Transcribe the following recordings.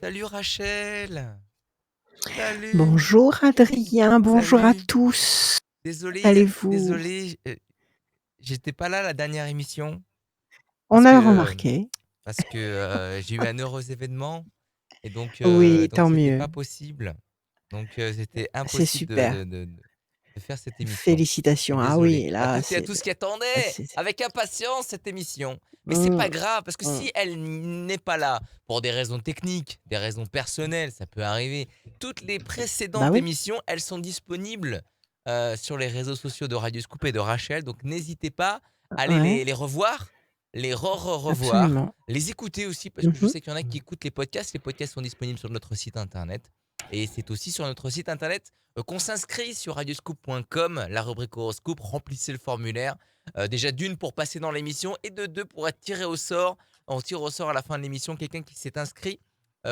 Salut Rachel. Salut. Bonjour Adrien, bonjour à Salut. tous. Désolé, Allez-vous? désolé, j'étais pas là la dernière émission parce On a que remarqué. j'ai eu un heureux événement et Oui, donc tant c'était mieux. pas possible. Donc c'était C'est impossible super. de faire cette émission. Je suis Félicitations. Ah désolé. oui, À là, toutes et à c'est... tous qui ah, attendaient c'est- avec impatience cette émission. Mais c'est Hum, pas grave parce que hum. si elle n'est pas là pour des raisons techniques, des raisons personnelles, ça peut arriver. Toutes les Bah précédentes oui. émissions, elles sont disponibles sur les réseaux sociaux de Radio Scoop et de Rachel. Donc n'hésitez pas à aller Ouais, les revoir, les revoir, absolument. les écouter aussi parce que je Mhm. sais qu'il y en a qui écoutent les podcasts. Les podcasts sont disponibles sur notre site internet. Et c'est aussi sur notre site internet qu'on s'inscrit sur radioscoop.com, la rubrique horoscope. Remplissez le formulaire. Déjà d'une pour passer dans l'émission et de deux pour être tiré au sort. On tire au sort à la fin de l'émission quelqu'un qui s'est inscrit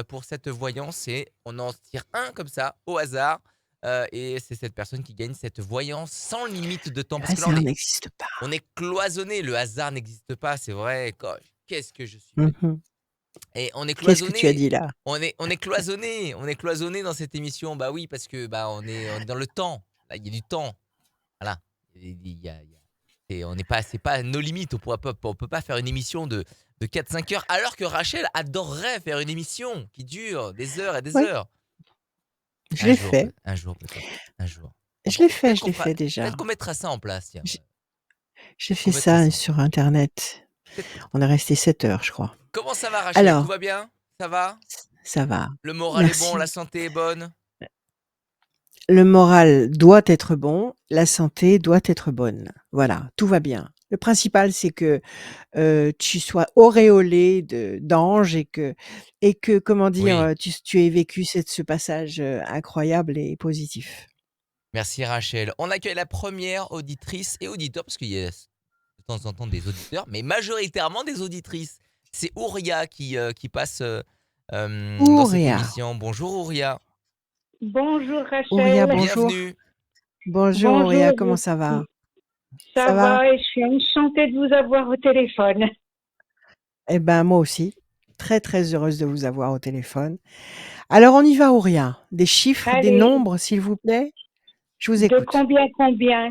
pour cette voyance et on en tire un comme ça au hasard. Et c'est cette personne qui gagne cette voyance sans limite de temps. Le Parce que là, hasard n'existe pas. on est cloisonné. Le hasard n'existe pas, c'est vrai. Qu'est-ce que je suis bête. Mhm. Et on est Qu'est-ce que tu as cloisonné. dit là? On est cloisonné. On est cloisonné dans cette émission. Bah oui, parce que on est dans le temps. Là, il y a du temps. Voilà. On n'est pas, c'est pas nos limites. On peut pas faire une émission de 4-5 heures. Alors que Rachel adorerait faire une émission qui dure des heures et des Oui, heures. je l'ai fait. Un jour peut-être. Un jour. Je l'ai fait, Peut-être je qu'on l'ai fera. fait déjà. Peut-être qu'on mettra ça en place. Tiens. J- J'ai Peut-être qu'on fait mettra ça ça en sur place. Internet. Peut-être. On est resté 7 heures, je crois. Comment ça va, Rachel? Tout Alors, va bien? Ça va? ça va. Le moral est bon, la Merci. santé est bonne? Le moral doit être bon, la santé doit être bonne. Voilà, tout va bien. Le principal, c'est que, tu sois auréolé d'anges et que comment dire, Oui. tu aies vécu ce passage, incroyable et positif. Merci Rachel. On accueille la première auditrice et auditeur, parce qu'il y a de temps en temps des auditeurs, mais majoritairement des auditrices. C'est Ouria qui passe dans cette Ouria. émission. Bonjour Ouria. Bonjour Ouria, Rachel. bonjour. Bienvenue. Bonjour Bonjour. Ouria, comment ça va? Ça Ça va? va et je suis enchantée de vous avoir au téléphone. Eh ben, moi aussi. Très, très heureuse de vous avoir au téléphone. Alors on y va Ouria. Des chiffres, des Allez, nombres, s'il vous plaît? Je vous de écoute. combien?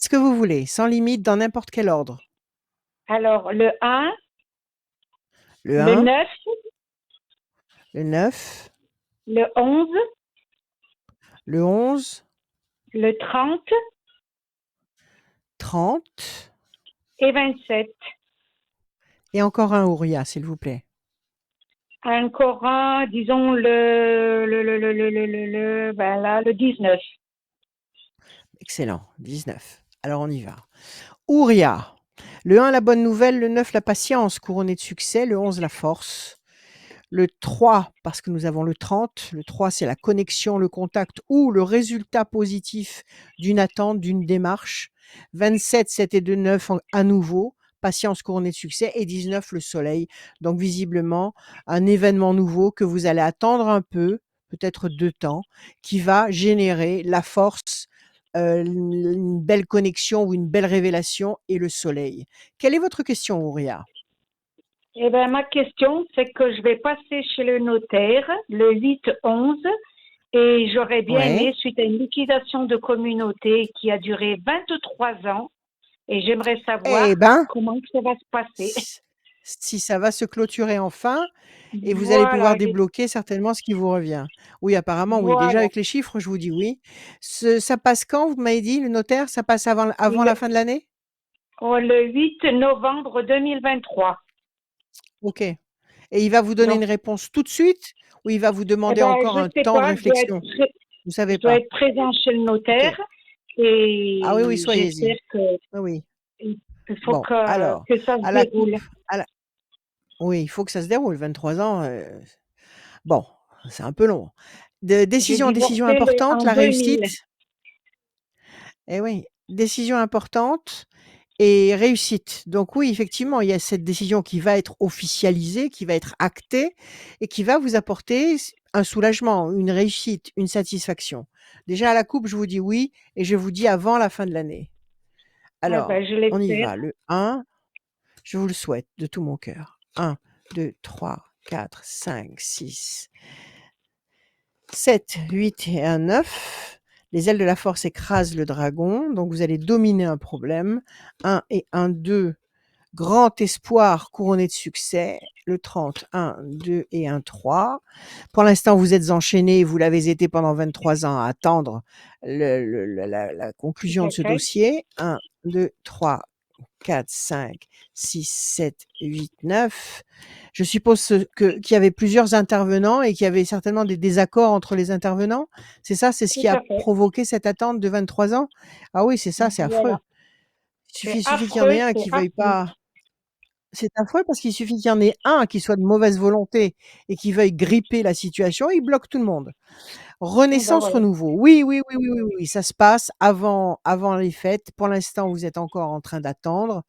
Ce que vous voulez, sans limite, dans n'importe quel ordre. Alors, le 1, Le le 1, 9, le 9, le 11, le 11, le 30 30 et 27. et encore un Ouria, s'il vous plaît. Encore un, disons le 19. Excellent, 19. Alors on y va. Ouria. Le 1, la bonne nouvelle, le 9, la patience, couronnée de succès, le 11, la force. Le 3, parce que nous avons le 30. Le 3, c'est la connexion, le contact ou le résultat positif d'une attente, d'une démarche. 27, 7 et 2, 9 à nouveau. Patience couronnée de succès. Et 19, le soleil. Donc visiblement, un événement nouveau que vous allez attendre un peu, peut-être 2 temps, qui va générer la force, une belle connexion ou une belle révélation et le soleil. Quelle est votre question, Ouria? Eh bien, ma question, c'est que je vais passer chez le notaire le 8-11 et j'aurais bien Ouais. aimé, suite à une liquidation de communauté qui a duré 23 ans, et j'aimerais savoir Eh ben, comment que ça va se passer. si si ça va se clôturer enfin et vous allez pouvoir Voilà, débloquer certainement ce qui vous revient. Oui, apparemment, oui. Déjà voilà. avec les chiffres, je vous dis oui. Ça passe quand, vous m'avez dit, le notaire? Ça passe avant la fin de l'année? Le 8 novembre 2023. OK, et il va vous donner Donc, une réponse tout de suite ou il va vous eh demander ben, encore je un sais temps de pas, réflexion? Vous je savez dois pas? être présent chez le OK. notaire Ah oui, oui, et j'espère soyez-y. que Oui, oui. il faut Bon, alors, que ça se à la déroule. coupe à la oui, il faut que ça se déroule, 23 ans, bon, c'est un peu long. De J'ai décision en décision divorcé importante, en la 2000. réussite. Eh oui, décision importante et réussite. Donc oui, effectivement, il y a cette décision qui va être officialisée, qui va être actée et qui va vous apporter un soulagement, une réussite, une satisfaction. Déjà à la coupe, je vous dis oui et je vous dis avant la fin de l'année. Ah ben, Alors, je on y l'espère. va. Le 1, je vous le souhaite de tout mon cœur. 1, 2, 3, 4, 5, 6, 7, 8 et un 9. Les ailes de la force écrasent le dragon, donc vous allez dominer un problème. 1 et 1, 2. Grand espoir couronné de succès. Le 30, 1, 2 et 1, 3. Pour l'instant, vous êtes enchaîné, vous l'avez été pendant 23 ans à attendre la Tout conclusion de à ce fait. dossier. 1, 2, 3, 4, 5, 6, 7, 8, 9. Je suppose qu'il y avait plusieurs intervenants et qu'il y avait certainement des désaccords entre les intervenants. C'est ça? C'est ce Tout qui a à fait. provoqué cette attente de 23 ans? Ah oui, c'est ça, c'est affreux. Voilà. C'est Il suffit qu'il y en ait affreux, un c'est qui veuille affreux. pas. C'est affreux parce qu'il suffit qu'il y en ait un qui soit de mauvaise volonté et qui veuille gripper la situation, il bloque tout le monde. Ah ben Renaissance, voilà. renouveau. Oui, oui, oui, oui, oui, oui, ça se passe avant les fêtes. Pour l'instant, vous êtes encore en train d'attendre.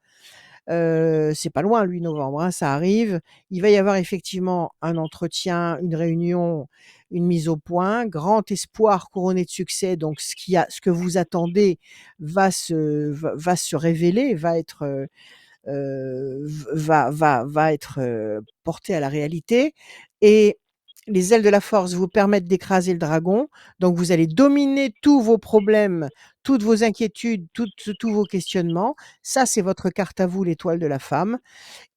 C'est pas loin, le 8 novembre, hein, ça arrive. Il va y avoir effectivement un entretien, une réunion, une mise au point. Grand espoir couronné de succès, donc ce que vous attendez va se révéler, va être, va être, porté à la réalité et les ailes de la force vous permettent d'écraser le dragon. Donc vous allez dominer tous vos problèmes, toutes vos inquiétudes, tous vos questionnements. Ça, c'est votre carte à vous, l'étoile de la femme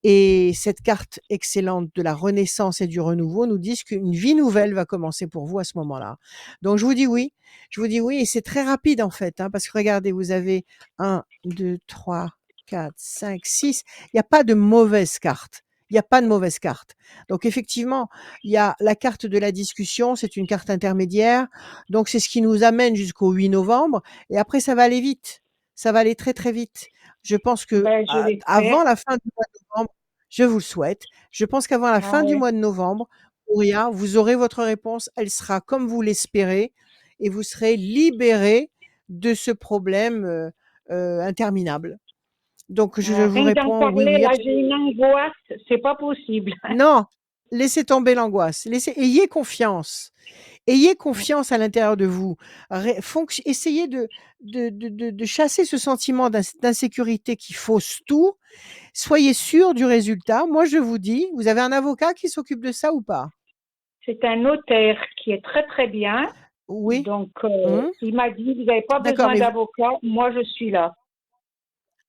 et cette carte excellente de la renaissance et du renouveau nous disent qu'une vie nouvelle va commencer pour vous à ce moment-là. Donc je vous dis oui et c'est très rapide en fait, hein, parce que regardez, vous avez 1, 2, 3, 4, 5, 6. Il n'y a pas de mauvaise carte. Il n'y a pas de mauvaise carte. Donc effectivement, il y a la carte de la discussion, c'est une carte intermédiaire. Donc c'est ce qui nous amène jusqu'au 8 novembre et après ça va aller vite. Ça va aller très très vite. Je pense que Ben, je l'espère. avant la fin du mois de novembre, je vous le souhaite. Je pense qu'avant la Ah fin du ouais. mois de novembre, Ouria, vous aurez votre réponse. Elle sera comme vous l'espérez et vous serez libéré de ce problème interminable. Donc, je vous Rien d'en réponds oui, parler, oui, là, j'ai absolument. une angoisse, c'est pas possible. Non, laissez tomber l'angoisse. Ayez confiance. Ayez confiance à l'intérieur de vous. Essayez de chasser ce sentiment d'insécurité qui fausse tout. Soyez sûr du résultat. Moi, je vous dis, vous avez un avocat qui s'occupe de ça ou pas? C'est un notaire qui est très très bien. Oui. Donc, Mmh. il m'a dit, vous n'avez pas D'accord, besoin mais d'avocat, moi je suis là.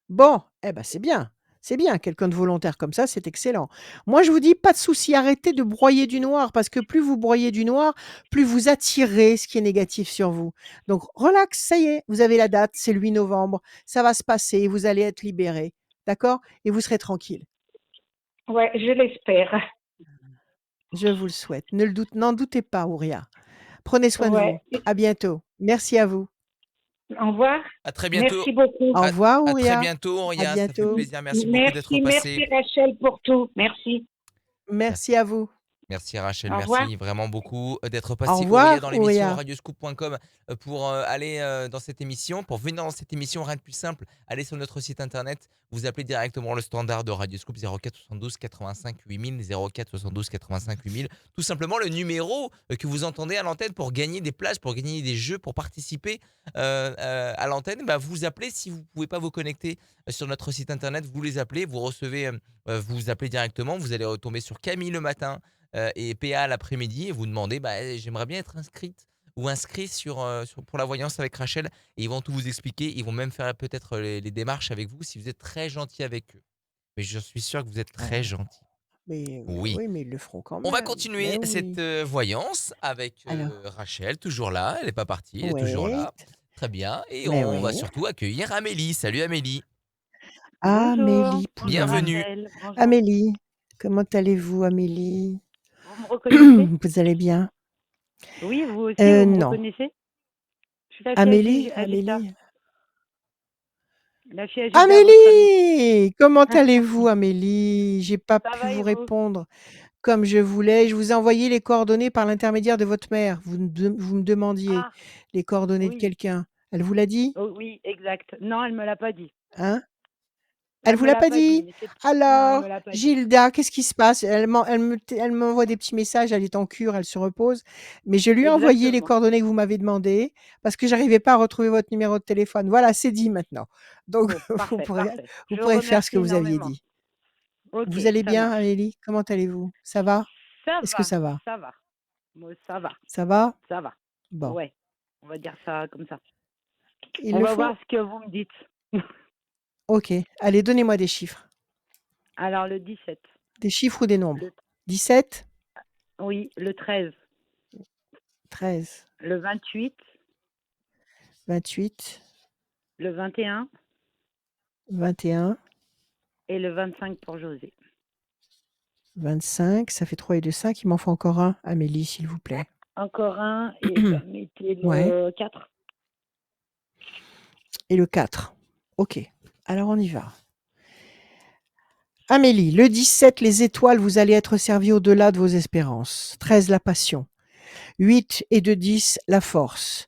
bon, eh ben, c'est bien. C'est bien, quelqu'un de volontaire comme ça, c'est excellent. Moi, je vous dis, pas de souci, arrêtez de broyer du noir, parce que plus vous broyez du noir, plus vous attirez ce qui est négatif sur vous. Donc, relax, ça y est, vous avez la date, c'est le 8 novembre, ça va se passer, vous allez être libéré, d'accord? Et vous serez tranquille. Ouais, je l'espère. Je vous le souhaite. N'en doutez pas, Ouria. Prenez soin de Ouais. vous. À bientôt. Merci à vous. Au revoir. À très bientôt. Merci beaucoup. Au revoir, À très Ouria. bientôt, À Auria. Ça fait bientôt. plaisir. Merci beaucoup d'être Merci passé. Rachel pour tout. Merci. Merci à vous. Merci Rachel, Au revoir. merci vraiment beaucoup d'être Au passé Auria dans revoir, l'émission Ouria. radioscoop.com pour aller dans cette émission. Pour venir dans cette émission, rien de plus simple, allez sur notre site internet, vous appelez directement le standard de Radioscoop 04 72 85 8000, 04 72 85 8000. Tout simplement le numéro que vous entendez à l'antenne pour gagner des places, pour gagner des jeux, pour participer à l'antenne. Bah, vous appelez si vous ne pouvez pas vous connecter sur notre site internet, vous les appelez, vous recevez, vous appelez directement, vous allez retomber sur Camille le matin et PA l'après-midi et vous demandez bah, j'aimerais bien être inscrite ou inscrit pour la voyance avec Rachel et ils vont tout vous expliquer. Ils vont même faire peut-être les démarches avec vous si vous êtes très gentil avec eux. Mais je suis sûr que vous êtes très Oh, gentil. mais Oui. oui, mais ils le feront quand On va même. Mais continuer cette oui. voyance avec Alors, Rachel, toujours là. Elle n'est pas partie, elle est toujours ouais, là. Très bien. Et mais on va oui. surtout accueillir Amélie. Salut Amélie. Bonjour, Amélie bonjour Poulain. Bienvenue. Rachel, bonjour. Amélie, comment allez-vous, Amélie? Vous me reconnaissez? Vous allez bien? Oui, vous aussi, vous me Non. reconnaissez? Je suis la fille Amélie, à Gilda, Amélie. la fille à Gilda, votre amie. Amélie! Comment allez-vous, Amélie? J'ai pas Ça pu va vous et vous? répondre comme je voulais. Je vous ai envoyé les coordonnées par l'intermédiaire de votre mère. Vous me demandiez Ah, les coordonnées de oui, quelqu'un. Elle vous l'a dit? oh, oui, exact. Non, elle me l'a pas dit. Hein? Elle Elle vous me l'a l'a pas pas dit, dit? mais c'est... Non, elle me Alors, l'a pas dit. Gilda, qu'est-ce qui se passe? Elle m'envoie des petits messages, elle est en cure, elle se repose. Mais je lui ai envoyé les Exactement. coordonnées que vous m'avez demandées parce que j'arrivais pas à retrouver votre numéro de téléphone. Voilà, c'est dit maintenant. Donc, Bon, parfait, parfait. vous Je pourrez faire ce remercie que vous aviez énormément. dit. Ok, Vous allez ça bien, marche. Amélie? Comment allez-vous? Ça va? Ça Est-ce que va, ça va? ça va. Moi, ça va, Ça va? ça va. Bon. Ouais, on va dire ça comme ça. Il On le va faut? voir ce que vous me dites. OK. Allez, donnez-moi des chiffres. Alors, le 17, Des chiffres ou des le, nombres? 17, oui, le 13, 13, le 28, 28, le 21 21, et le 25 pour José. 25. Ça fait 3 et 2, 5. Il m'en faut encore un. Amélie, s'il vous plaît. Encore un, et ben, mettez Ouais. le 4. Et le 4. OK. Alors, on y va. Amélie, le 17, les étoiles, vous allez être servie au-delà de vos espérances. 13, la passion. 8 et 2, 10, la force.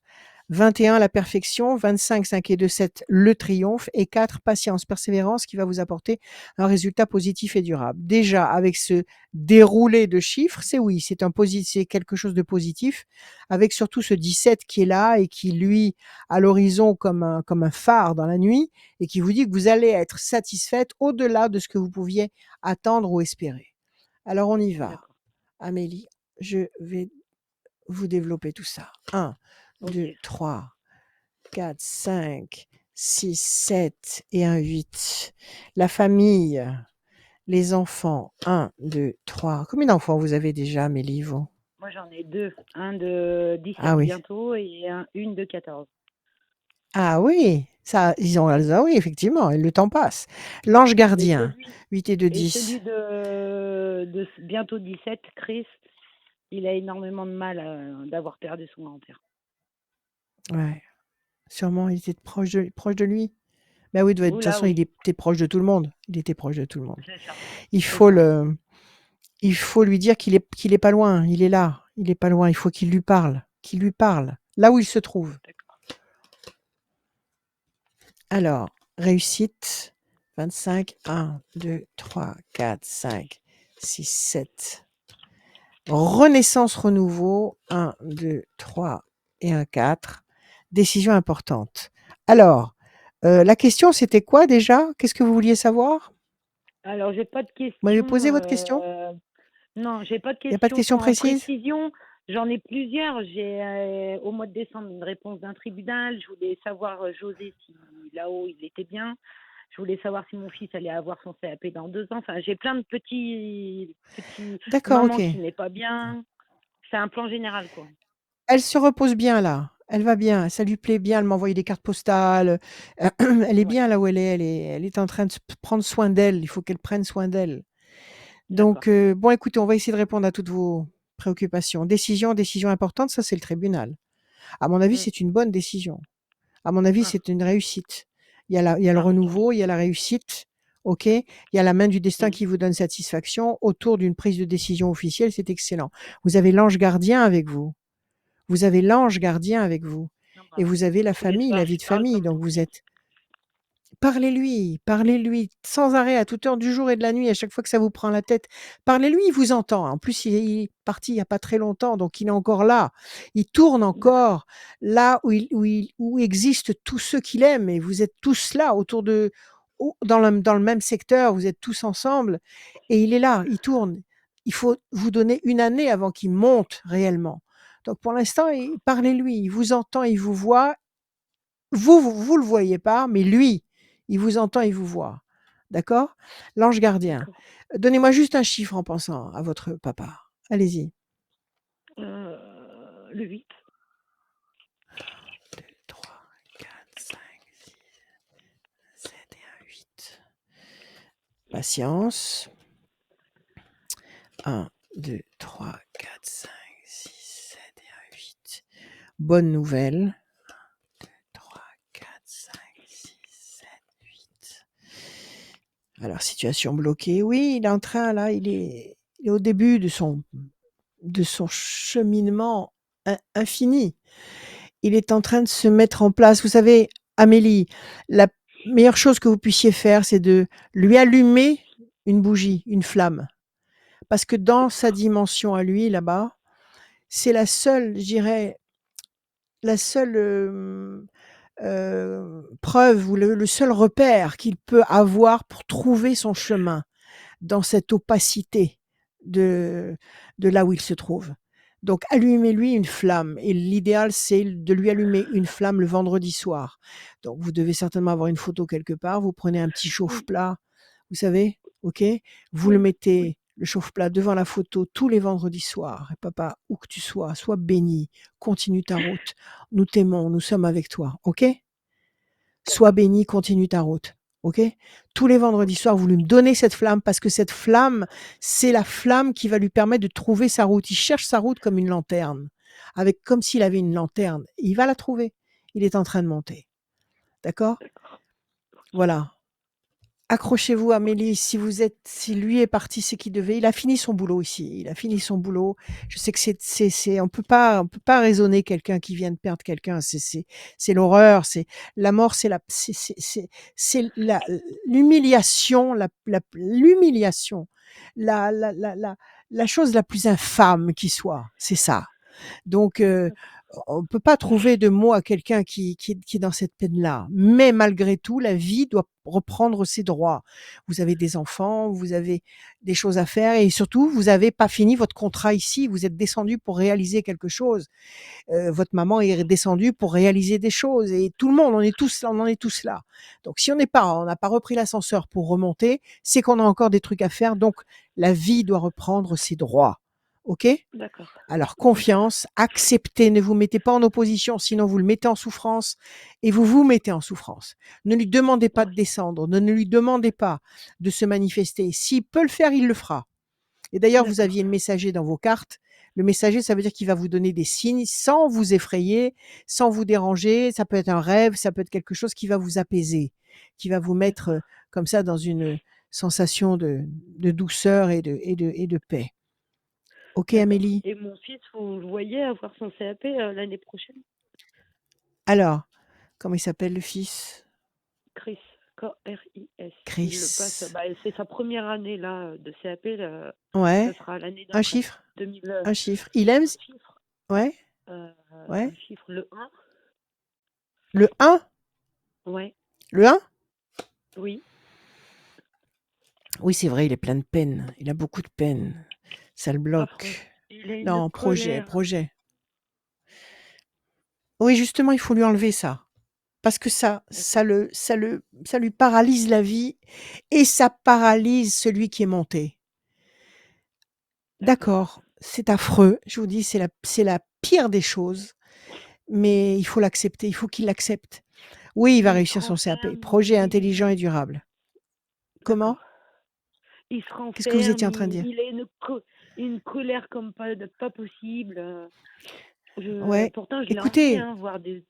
21, la perfection. 25, 5 et 2, 7, le triomphe. Et 4, patience, persévérance, qui va vous apporter un résultat positif et durable. Déjà, avec ce déroulé de chiffres, c'est oui, c'est quelque chose de positif. Avec surtout ce 17 qui est là et qui, lui, à l'horizon comme un phare dans la nuit et qui vous dit que vous allez être satisfaite au-delà de ce que vous pouviez attendre ou espérer. Alors, on y va. D'accord. Amélie, je vais vous développez tout ça. 1, Ok. 2, 3, 4, 5, 6, 7 et un 8. La famille, les enfants, 1, 2, 3. Combien d'enfants vous avez déjà, Amélie, vous? Moi, j'en ai 2. Un de 17 Ah oui. bientôt et une de 14. Ah oui, ça, oui, effectivement, et le temps passe. L'ange Et gardien, celui, 8 et 2, et celui 10. de bientôt 17, Chris, il a énormément de mal d'avoir perdu son grand-père. Ouais, sûrement, il était proche de lui. Ben oui, de toute Oula, façon, il oui, était proche de tout le monde. Il était proche de tout le monde. c'est ça. Il C'est faut ça. il faut lui dire qu'il est pas loin, il est là, il est pas loin, il faut qu'il lui parle, là où il se trouve. D'accord. Alors, réussite, 25, 1, 2, 3, 4, 5, 6, 7. Renaissance, renouveau, 1, 2, 3 et un 4. Décision importante. Alors, la question, c'était quoi déjà? Qu'est-ce que vous vouliez savoir? Alors, j'ai pas de Vous m'avez questions. posé votre question? Non, j'ai pas de Il n'y a pas de questions question en précise? précision. J'en ai plusieurs. J'ai au mois de décembre une réponse d'un tribunal. Je voulais savoir, José, si là-haut il était bien. Je voulais savoir si mon fils allait avoir son CAP dans 2 ans. Enfin, j'ai plein de petits D'accord, maman OK. qui n'est pas bien. C'est un plan général, quoi. Elle se repose bien là, elle va bien, ça lui plaît bien, elle m'a envoyé des cartes postales, elle est Ouais, bien là où elle est en train de prendre soin d'elle, il faut qu'elle prenne soin d'elle. d'accord. Donc bon écoutez, on va essayer de répondre à toutes vos préoccupations. Décision importante, ça c'est le tribunal. À mon avis, Mm. c'est une bonne décision. À mon avis, Ah, c'est une réussite. Il y a le tant mieux. renouveau, il y a la réussite, OK? Il y a la main du destin Mm. qui vous donne satisfaction autour d'une prise de décision officielle, c'est excellent. Vous avez l'ange gardien avec vous. Vous avez l'ange gardien avec vous Non, et bah, vous avez la tous les famille, soirs, la vie j'y de parle famille, comme donc vous vous dites. êtes parlez-lui sans arrêt à toute heure du jour et de la nuit, à chaque fois que ça vous prend la tête. Parlez-lui, il vous entend. En plus, il est parti il y a pas très longtemps, donc il est encore là. Il tourne D'accord. encore là où existent tous ceux qu'il aime et vous êtes tous là autour de dans le même secteur, vous êtes tous ensemble et il est là, il tourne. Il faut vous donner une année avant qu'il monte réellement. Donc pour l'instant, parlez-lui, il vous entend, il vous voit. Vous le voyez pas, mais lui, il vous entend, il vous voit. D'accord? L'ange gardien. D'accord. Donnez-moi juste un chiffre en pensant à votre papa. Allez-y. Le 8. 2, 3, 4, 5, 6, 7 et un 8. Patience. 1, 2, 3, 4, 5, 6, 7 et un 8. Bonne nouvelle. 2, 3, 4, 5, 6, 7, 8. Alors, situation bloquée. Oui, il est en train, là, il est au début de son cheminement infini. Il est en train de se mettre en place. Vous savez, Amélie, la meilleure chose que vous puissiez faire, c'est de lui allumer une bougie, une flamme. Parce que dans sa dimension à lui, là-bas, c'est la seule, je dirais, la seule preuve ou le seul repère qu'il peut avoir pour trouver son chemin dans cette opacité de là où il se trouve. Donc allumez-lui une flamme et l'idéal, c'est de lui allumer une flamme le vendredi soir. Donc vous devez certainement avoir une photo quelque part, vous prenez un petit Oui, chauffe-plat, vous savez? OK? Vous le oui, oui. mettez, le chauffe-plat, devant la photo tous les vendredis soirs et papa, où que tu sois béni, continue ta route. Nous t'aimons, nous sommes avec toi. OK? Sois D'accord. béni, continue ta route. OK? Tous les vendredis Ok. soirs, vous lui donnez cette flamme parce que cette flamme, c'est la flamme qui va lui permettre de trouver sa route. Il cherche sa route comme une lanterne, avec comme s'il avait une lanterne. Il va la trouver. Il est en train de monter. D'accord? D'accord. Ok. Voilà. Accrochez-vous, Ok. Amélie. Si lui est parti, c'est qu'il devait. Il a fini son boulot ici. Il a fini son boulot. Je sais que on peut pas raisonner quelqu'un qui vient de perdre quelqu'un. C'est l'horreur. C'est la mort. C'est l'humiliation, l'humiliation, la chose la plus infâme qui soit. C'est ça. Donc, D'accord. on ne peut pas trouver de mots à quelqu'un qui est dans cette peine-là. Mais malgré tout, la vie doit reprendre ses droits. Vous avez des enfants, vous avez des choses à faire et surtout, vous n'avez pas fini votre contrat ici. Vous êtes descendu pour réaliser quelque chose. Votre maman est descendue pour réaliser des choses et tout le monde, on en est tous là. Donc, si on n'a pas repris l'ascenseur pour remonter, c'est qu'on a encore des trucs à faire. Donc, la vie doit reprendre ses droits. OK? D'accord. Alors D'accord. confiance, acceptez, ne vous mettez pas en opposition, sinon vous le mettez en souffrance et vous vous mettez en souffrance. Ne lui demandez pas de Ouais. descendre, ne lui demandez pas de se manifester. S'il peut le faire, il le fera. Et d'ailleurs, vous D'accord. aviez le messager dans vos cartes. Le messager, ça veut dire qu'il va vous donner des signes sans vous effrayer, sans vous déranger. Ça peut être un rêve, ça peut être quelque chose qui va vous apaiser, qui va vous mettre D'accord. comme ça dans une sensation de douceur et de paix. Ok, D'accord. Amélie? Et mon fils, vous le voyez avoir son CAP l'année prochaine? Alors, comment il s'appelle le fils? Chris. K-R-I-S. Il le passe. Chris. Bah, c'est sa première année là de CAP. Là. Ouais. Ça sera l'année Un d'après. chiffre? 2000. Un chiffre. Il aime? Un chiffre. Ouais. Euh, Ouais. un chiffre. Le 1. Le 1? Ouais. Le 1? Oui. Oui, c'est vrai, il est plein de peine. Il a beaucoup de peine. Ça le Affreux. bloque. Il a une Non, projet, colère. projet. Oui, justement, il faut lui enlever ça. Parce que D'accord. ça lui paralyse la vie et ça paralyse celui qui est monté. D'accord. D'accord, c'est affreux. Je vous dis, c'est la pire des choses, mais il faut l'accepter. Il faut qu'il l'accepte. Oui, il va Mais il se réussir son CAP. renferme. Projet intelligent et durable. D'accord. Comment? Il se Qu'est-ce que vous renferme. étiez en train de dire? Il a une colère comme pas possible. Ouais. Pourtant, je l'ai emmené Écoutez, voir des.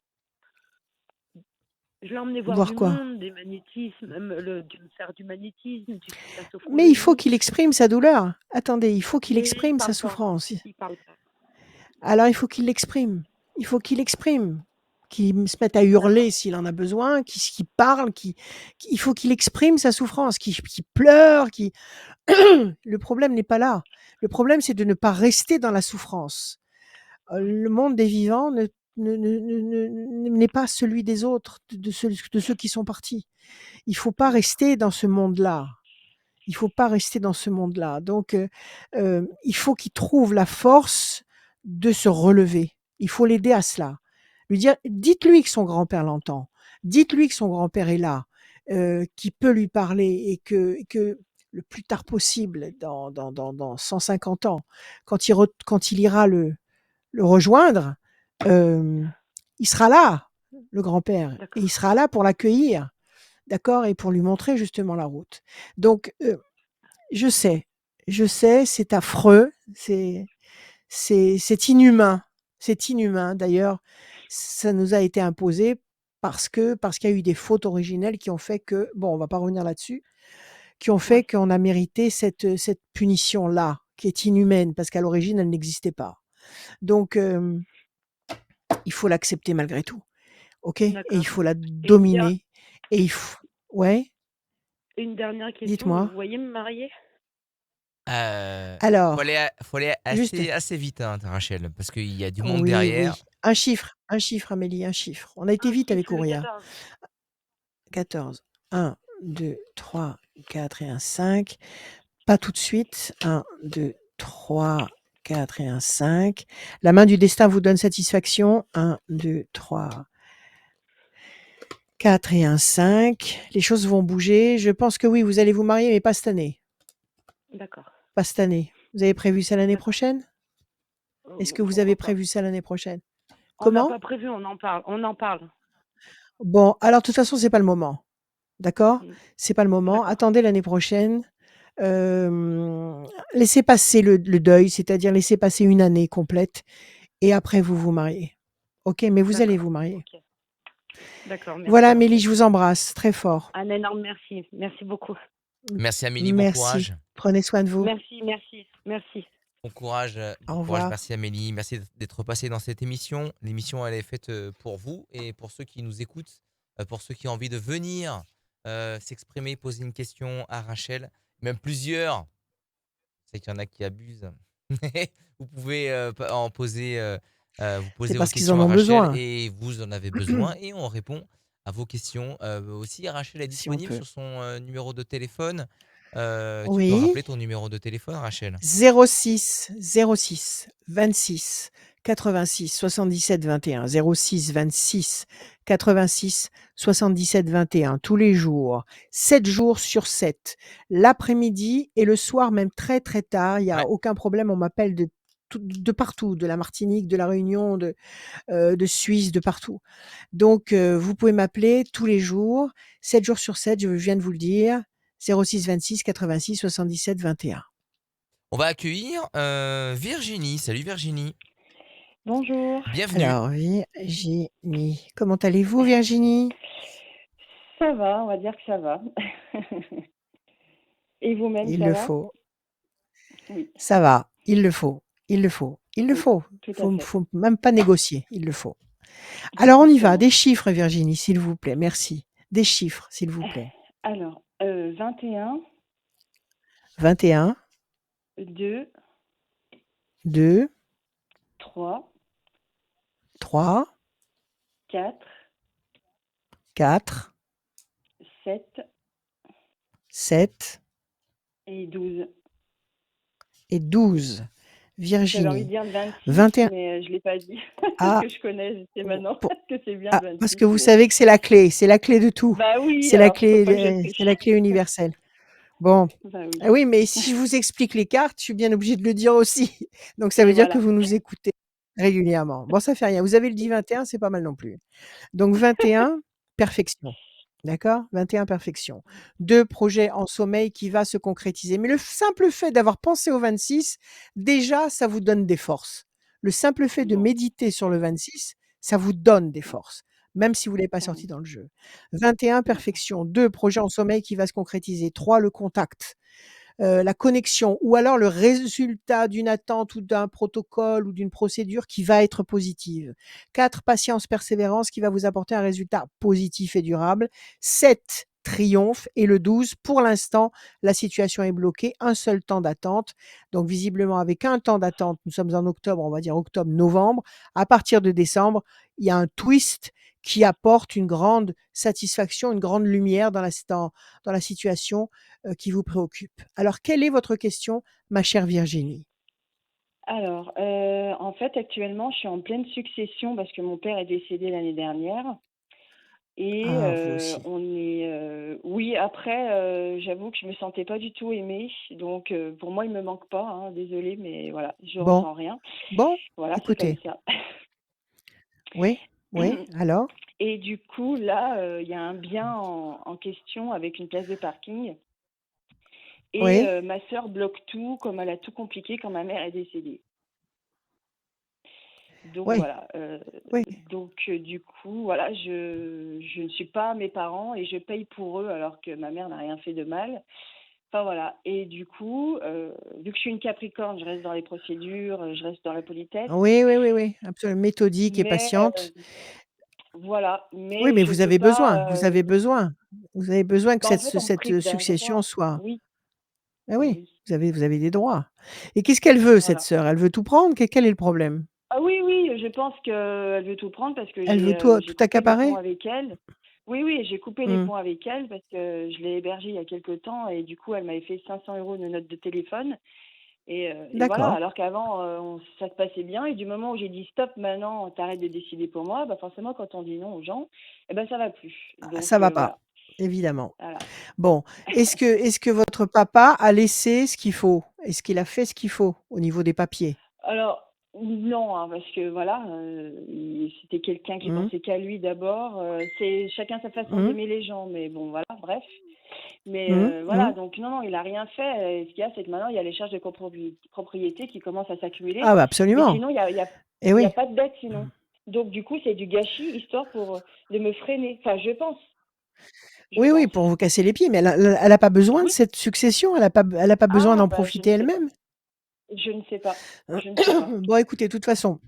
Je l'ai emmené voir voir du quoi? monde, des magnétismes, même faire du magnétisme, de la Mais il faut sophrologie. qu'il exprime sa douleur. Attendez, il faut qu'il Mais il exprime sa parle pas. souffrance. Il parle pas. Alors il faut qu'il l'exprime. Il faut qu'il exprime. Qu'il se mette à D'accord. hurler s'il en a besoin, qu'il parle, il faut qu'il exprime sa souffrance, qu'il pleure, Le problème n'est pas là. Le problème, c'est de ne pas rester dans la souffrance. Ouais. Le monde des vivants n'est pas celui des autres, de ceux qui sont partis. Il faut pas D'accord. rester dans ce monde-là. Il faut pas rester dans ce monde-là. Donc, il faut qu'il trouve la force de se relever. Il faut l'aider à cela. Lui dire, dites-lui que son grand-père l'entend. Dites-lui que son grand-père est là, qu'il peut lui parler et que le plus tard possible, dans 150 ans, quand il ira le rejoindre, il sera là, le grand-père, et il D'accord. sera là pour l'accueillir, d'accord, et pour lui montrer justement la route. Donc, je sais, c'est affreux, c'est inhumain. C'est inhumain. D'ailleurs, ça nous a été imposé parce qu'il y a eu des fautes originelles qui ont fait que, bon, on va pas revenir là-dessus, qui ont fait Ouais. qu'on a mérité cette punition-là, qui est inhumaine, parce qu'à l'origine, elle n'existait pas. Donc, il faut l'accepter malgré tout, OK? Et il D'accord. faut la Et dominer. Et ouais, une dernière question. Vous dites-moi. voyez me marier? Euh, Alors, faut aller juste, assez vite, hein, Rachel, parce qu'il y a du monde oui, derrière. oui, un chiffre, Amélie, un chiffre. On a été Un vite avec chiffre, le Ouria. 14. 14. 1, 2, 3, 4 et un 5. Pas tout de suite. 1, 2, 3, 4 et un 5. La main du destin vous donne satisfaction. 1, 2, 3, 4 et un 5. Les choses vont bouger. Je pense que oui, vous allez vous marier, mais pas cette année. D'accord. Pas cette année. Vous avez prévu ça l'année D'accord. prochaine? Est-ce que vous avez Pourquoi pas? prévu ça l'année prochaine? On n'a Comment? pas prévu, on en parle. On en parle. Bon, alors de toute façon, c'est pas le moment. D'accord? Mm. C'est pas le moment. D'accord. Attendez l'année prochaine. Laissez passer le deuil, c'est-à-dire laissez passer une année complète et après vous vous mariez. OK, mais vous allez D'accord. vous marier. Ok. D'accord. Merci, Voilà, Amélie, Rachel. je vous embrasse très fort. Un énorme merci. Merci beaucoup. Merci Amélie, bon Merci. courage. Prenez soin de vous. Merci, merci, merci. Bon courage, Au revoir. merci Amélie, merci d'être passée dans cette émission. L'émission, elle est faite pour vous et pour ceux qui nous écoutent, pour ceux qui ont envie de venir s'exprimer, poser une question à Rachel, même plusieurs. Je sais qu'il y en a qui abusent. Vous pouvez en poser, vous C'est posez vos parce qu'ils en questions à ont Rachel besoin, et vous en avez besoin et on répond à vos questions. Aussi, Rachel est si on disponible peut. sur son numéro de téléphone. Tu peux Oui. rappeler ton numéro de téléphone, Rachel? 06 06 26 86 77 21. 06 26 86 77 21. Tous les jours, 7 jours sur 7. L'après-midi et le soir, même très très tard. Il n'y a Ouais. aucun problème. On m'appelle de partout, de la Martinique, de la Réunion, de Suisse, de partout. Donc, vous pouvez m'appeler tous les jours, 7 jours sur 7, je viens de vous le dire. 06 26 86 77 21. On va accueillir Virginie. Salut Virginie. Bonjour. Bienvenue. Alors, Virginie. Comment allez-vous, Virginie? Ça va, on va dire que ça va. Et vous-même, Il ça le va? faut. Oui, Ça va. Il le faut. Il le faut. Il le oui, faut. tout à Faut, fait. faut même pas négocier. Il le faut. Alors, on y va. Exactement. Des chiffres, Virginie, s'il vous plaît. Merci. Des chiffres, s'il vous plaît. Alors, 21, 21, 2, 2, 3, 3, 4, 4, 7 7 et 12. et 12. J'avais envie de Virginie. dire le 26, 21. mais je ne l'ai pas dit. Parce Ah, que je connais, je sais maintenant pour- que c'est bien le parce 26. que vous Mais... savez que c'est la clé de tout. Bah oui, C'est la alors faut pas que je clé, triche. c'est la clé universelle. Bon, Bah oui. ah oui, mais si je vous explique les cartes, je suis bien obligée de le dire aussi. Donc ça Et veut dire que voilà. vous nous écoutez régulièrement. Bon, ça fait rien. Vous avez le dit 21, c'est pas mal non plus. Donc 21, perfection. D'accord? 21, perfection. 2, projet en sommeil qui va se concrétiser. Mais le simple fait d'avoir pensé au 26, déjà, ça vous donne des forces. Le simple fait de Bon. méditer sur le 26, ça vous donne des forces, même si vous l'avez pas Bon. sorti dans le jeu. 21, perfection. 2, projet en sommeil qui va se concrétiser. 3, le contact. La connexion ou alors le résultat d'une attente ou d'un protocole ou d'une procédure qui va être positive. 4, patience, persévérance qui va vous apporter un résultat positif et durable. 7, triomphe et le 12, pour l'instant, la situation est bloquée, un seul temps d'attente. Donc visiblement avec un temps d'attente, nous sommes en octobre, on va dire octobre-novembre. À partir de décembre, il y a un twist qui apporte une grande satisfaction, une grande lumière dans la situation qui vous préoccupe. Alors, quelle est votre question, ma chère Virginie? Alors, en fait, actuellement, je suis en pleine succession parce que mon père est décédé l'année dernière. Et Ah, vous aussi. on est, oui, après, j'avoue que je me sentais pas du tout aimée. Donc, pour moi, il me manque pas, hein, désolée, mais voilà, je Bon, ressens rien. bon, Voilà, c'est comme écoutez, ça. oui, oui, alors? Et du coup, là, il y a un bien en question avec une place de parking. Et Oui, ma sœur bloque tout, comme elle a tout compliqué quand ma mère est décédée. Donc oui, voilà, oui. du coup, voilà, je ne suis pas mes parents et je paye pour eux alors que ma mère n'a rien fait de mal. Enfin voilà, et du coup, vu que je suis une Capricorne, je reste dans les procédures, je reste dans la politesse, Oui, oui, oui, oui, absolument méthodique et mais patiente. voilà, Oui, mais mais je peux pas, vous avez besoin. Vous avez besoin que bah, en fait, on me cette prive d'un succession droit. soit Oui, ah bah oui, oui, vous avez des droits. Et qu'est-ce qu'elle veut, cette voilà. sœur? Elle veut tout prendre? Quel est le problème? Ah oui, oui, je pense qu'elle veut tout prendre parce que Elle veut tout j'ai tout coupé les ponts accaparer? avec elle. Oui, oui, j'ai coupé les Mmh. ponts avec elle parce que je l'ai hébergée il y a quelque temps et du coup, elle m'avait fait 500 € de note de téléphone. Et voilà, D'accord. alors qu'avant, ça se passait bien et du moment où j'ai dit: «Stop, maintenant, t'arrêtes de décider pour moi», bah, forcément quand on dit non aux gens et ben, ça va plus. Ça Donc va pas, voilà, évidemment. voilà. Bon, est-ce que votre papa a laissé ce qu'il faut? Est-ce qu'il a fait ce qu'il faut au niveau des papiers? Alors non, hein, parce que voilà, il c'était quelqu'un qui Mmh. pensait qu'à lui d'abord, c'est chacun sa façon Mmh. d'aimer les gens, mais bon voilà, bref. Mais Mmh. voilà, Mmh. donc non, non, il a rien fait, ce qu'il y a, c'est que maintenant il y a les charges de copropriété qui commencent à s'accumuler, Ah bah, mais absolument. sinon Eh il y a oui. pas de dette sinon. Donc du coup, c'est du gâchis histoire pour, de me freiner. Enfin, je Oui, oui, pense. pour vous casser les pieds, mais elle a pas besoin de Oui. cette succession, elle a pas besoin Ah d'en bah, je profiter ne sais pas. elle-même? Je ne sais pas. Je ne sais pas. Bon écoutez, de toute façon,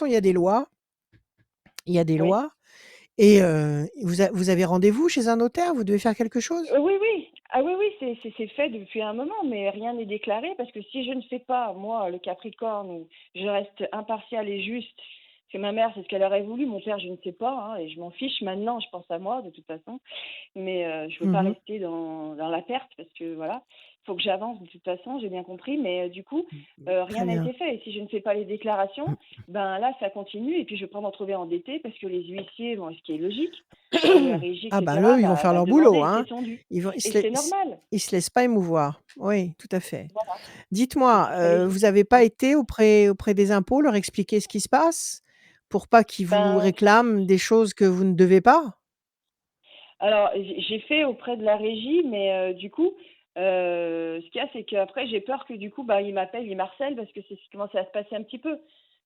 il y a des lois, il y a des Oui. lois et vous avez rendez-vous chez un notaire? Vous devez faire quelque chose? Oui, oui. Ah oui, oui, c'est fait depuis un moment, mais rien n'est déclaré parce que si je ne fais pas, moi, le Capricorne, où je reste impartiale et juste, parce que ma mère, c'est ce qu'elle aurait voulu, mon père, je ne sais pas, hein, et je m'en fiche maintenant, je pense à moi, de toute façon. Mais je veux pas Mmh. rester dans la perte parce que voilà, il faut que j'avance de toute façon, j'ai bien compris. Mais du coup, rien Très n'a bien. été fait. Et si je ne fais pas les déclarations, ben là, ça continue. Et puis je vais pas m'en trouver endettée parce que les huissiers, bon, ce qui est logique, la régie, Ah bah, etc., eux, ils vont faire va leur demander boulot, et hein. c'est tendu. Ils vont ils Et se lai c'est normal. ils se laissent pas émouvoir. Oui, tout à fait. Voilà. Dites-moi, Il fallait. vous avez pas été auprès des impôts, leur expliquer ce qui se passe? Pour pas qu'ils vous Ben, réclament des choses que vous ne devez pas? alors, j'ai fait auprès de la régie, mais du coup, ce qu'il y a, c'est qu'après, j'ai peur que du coup, bah, ils m'appellent, ils m'harcèlent parce que c'est ce commence à se passer un petit peu.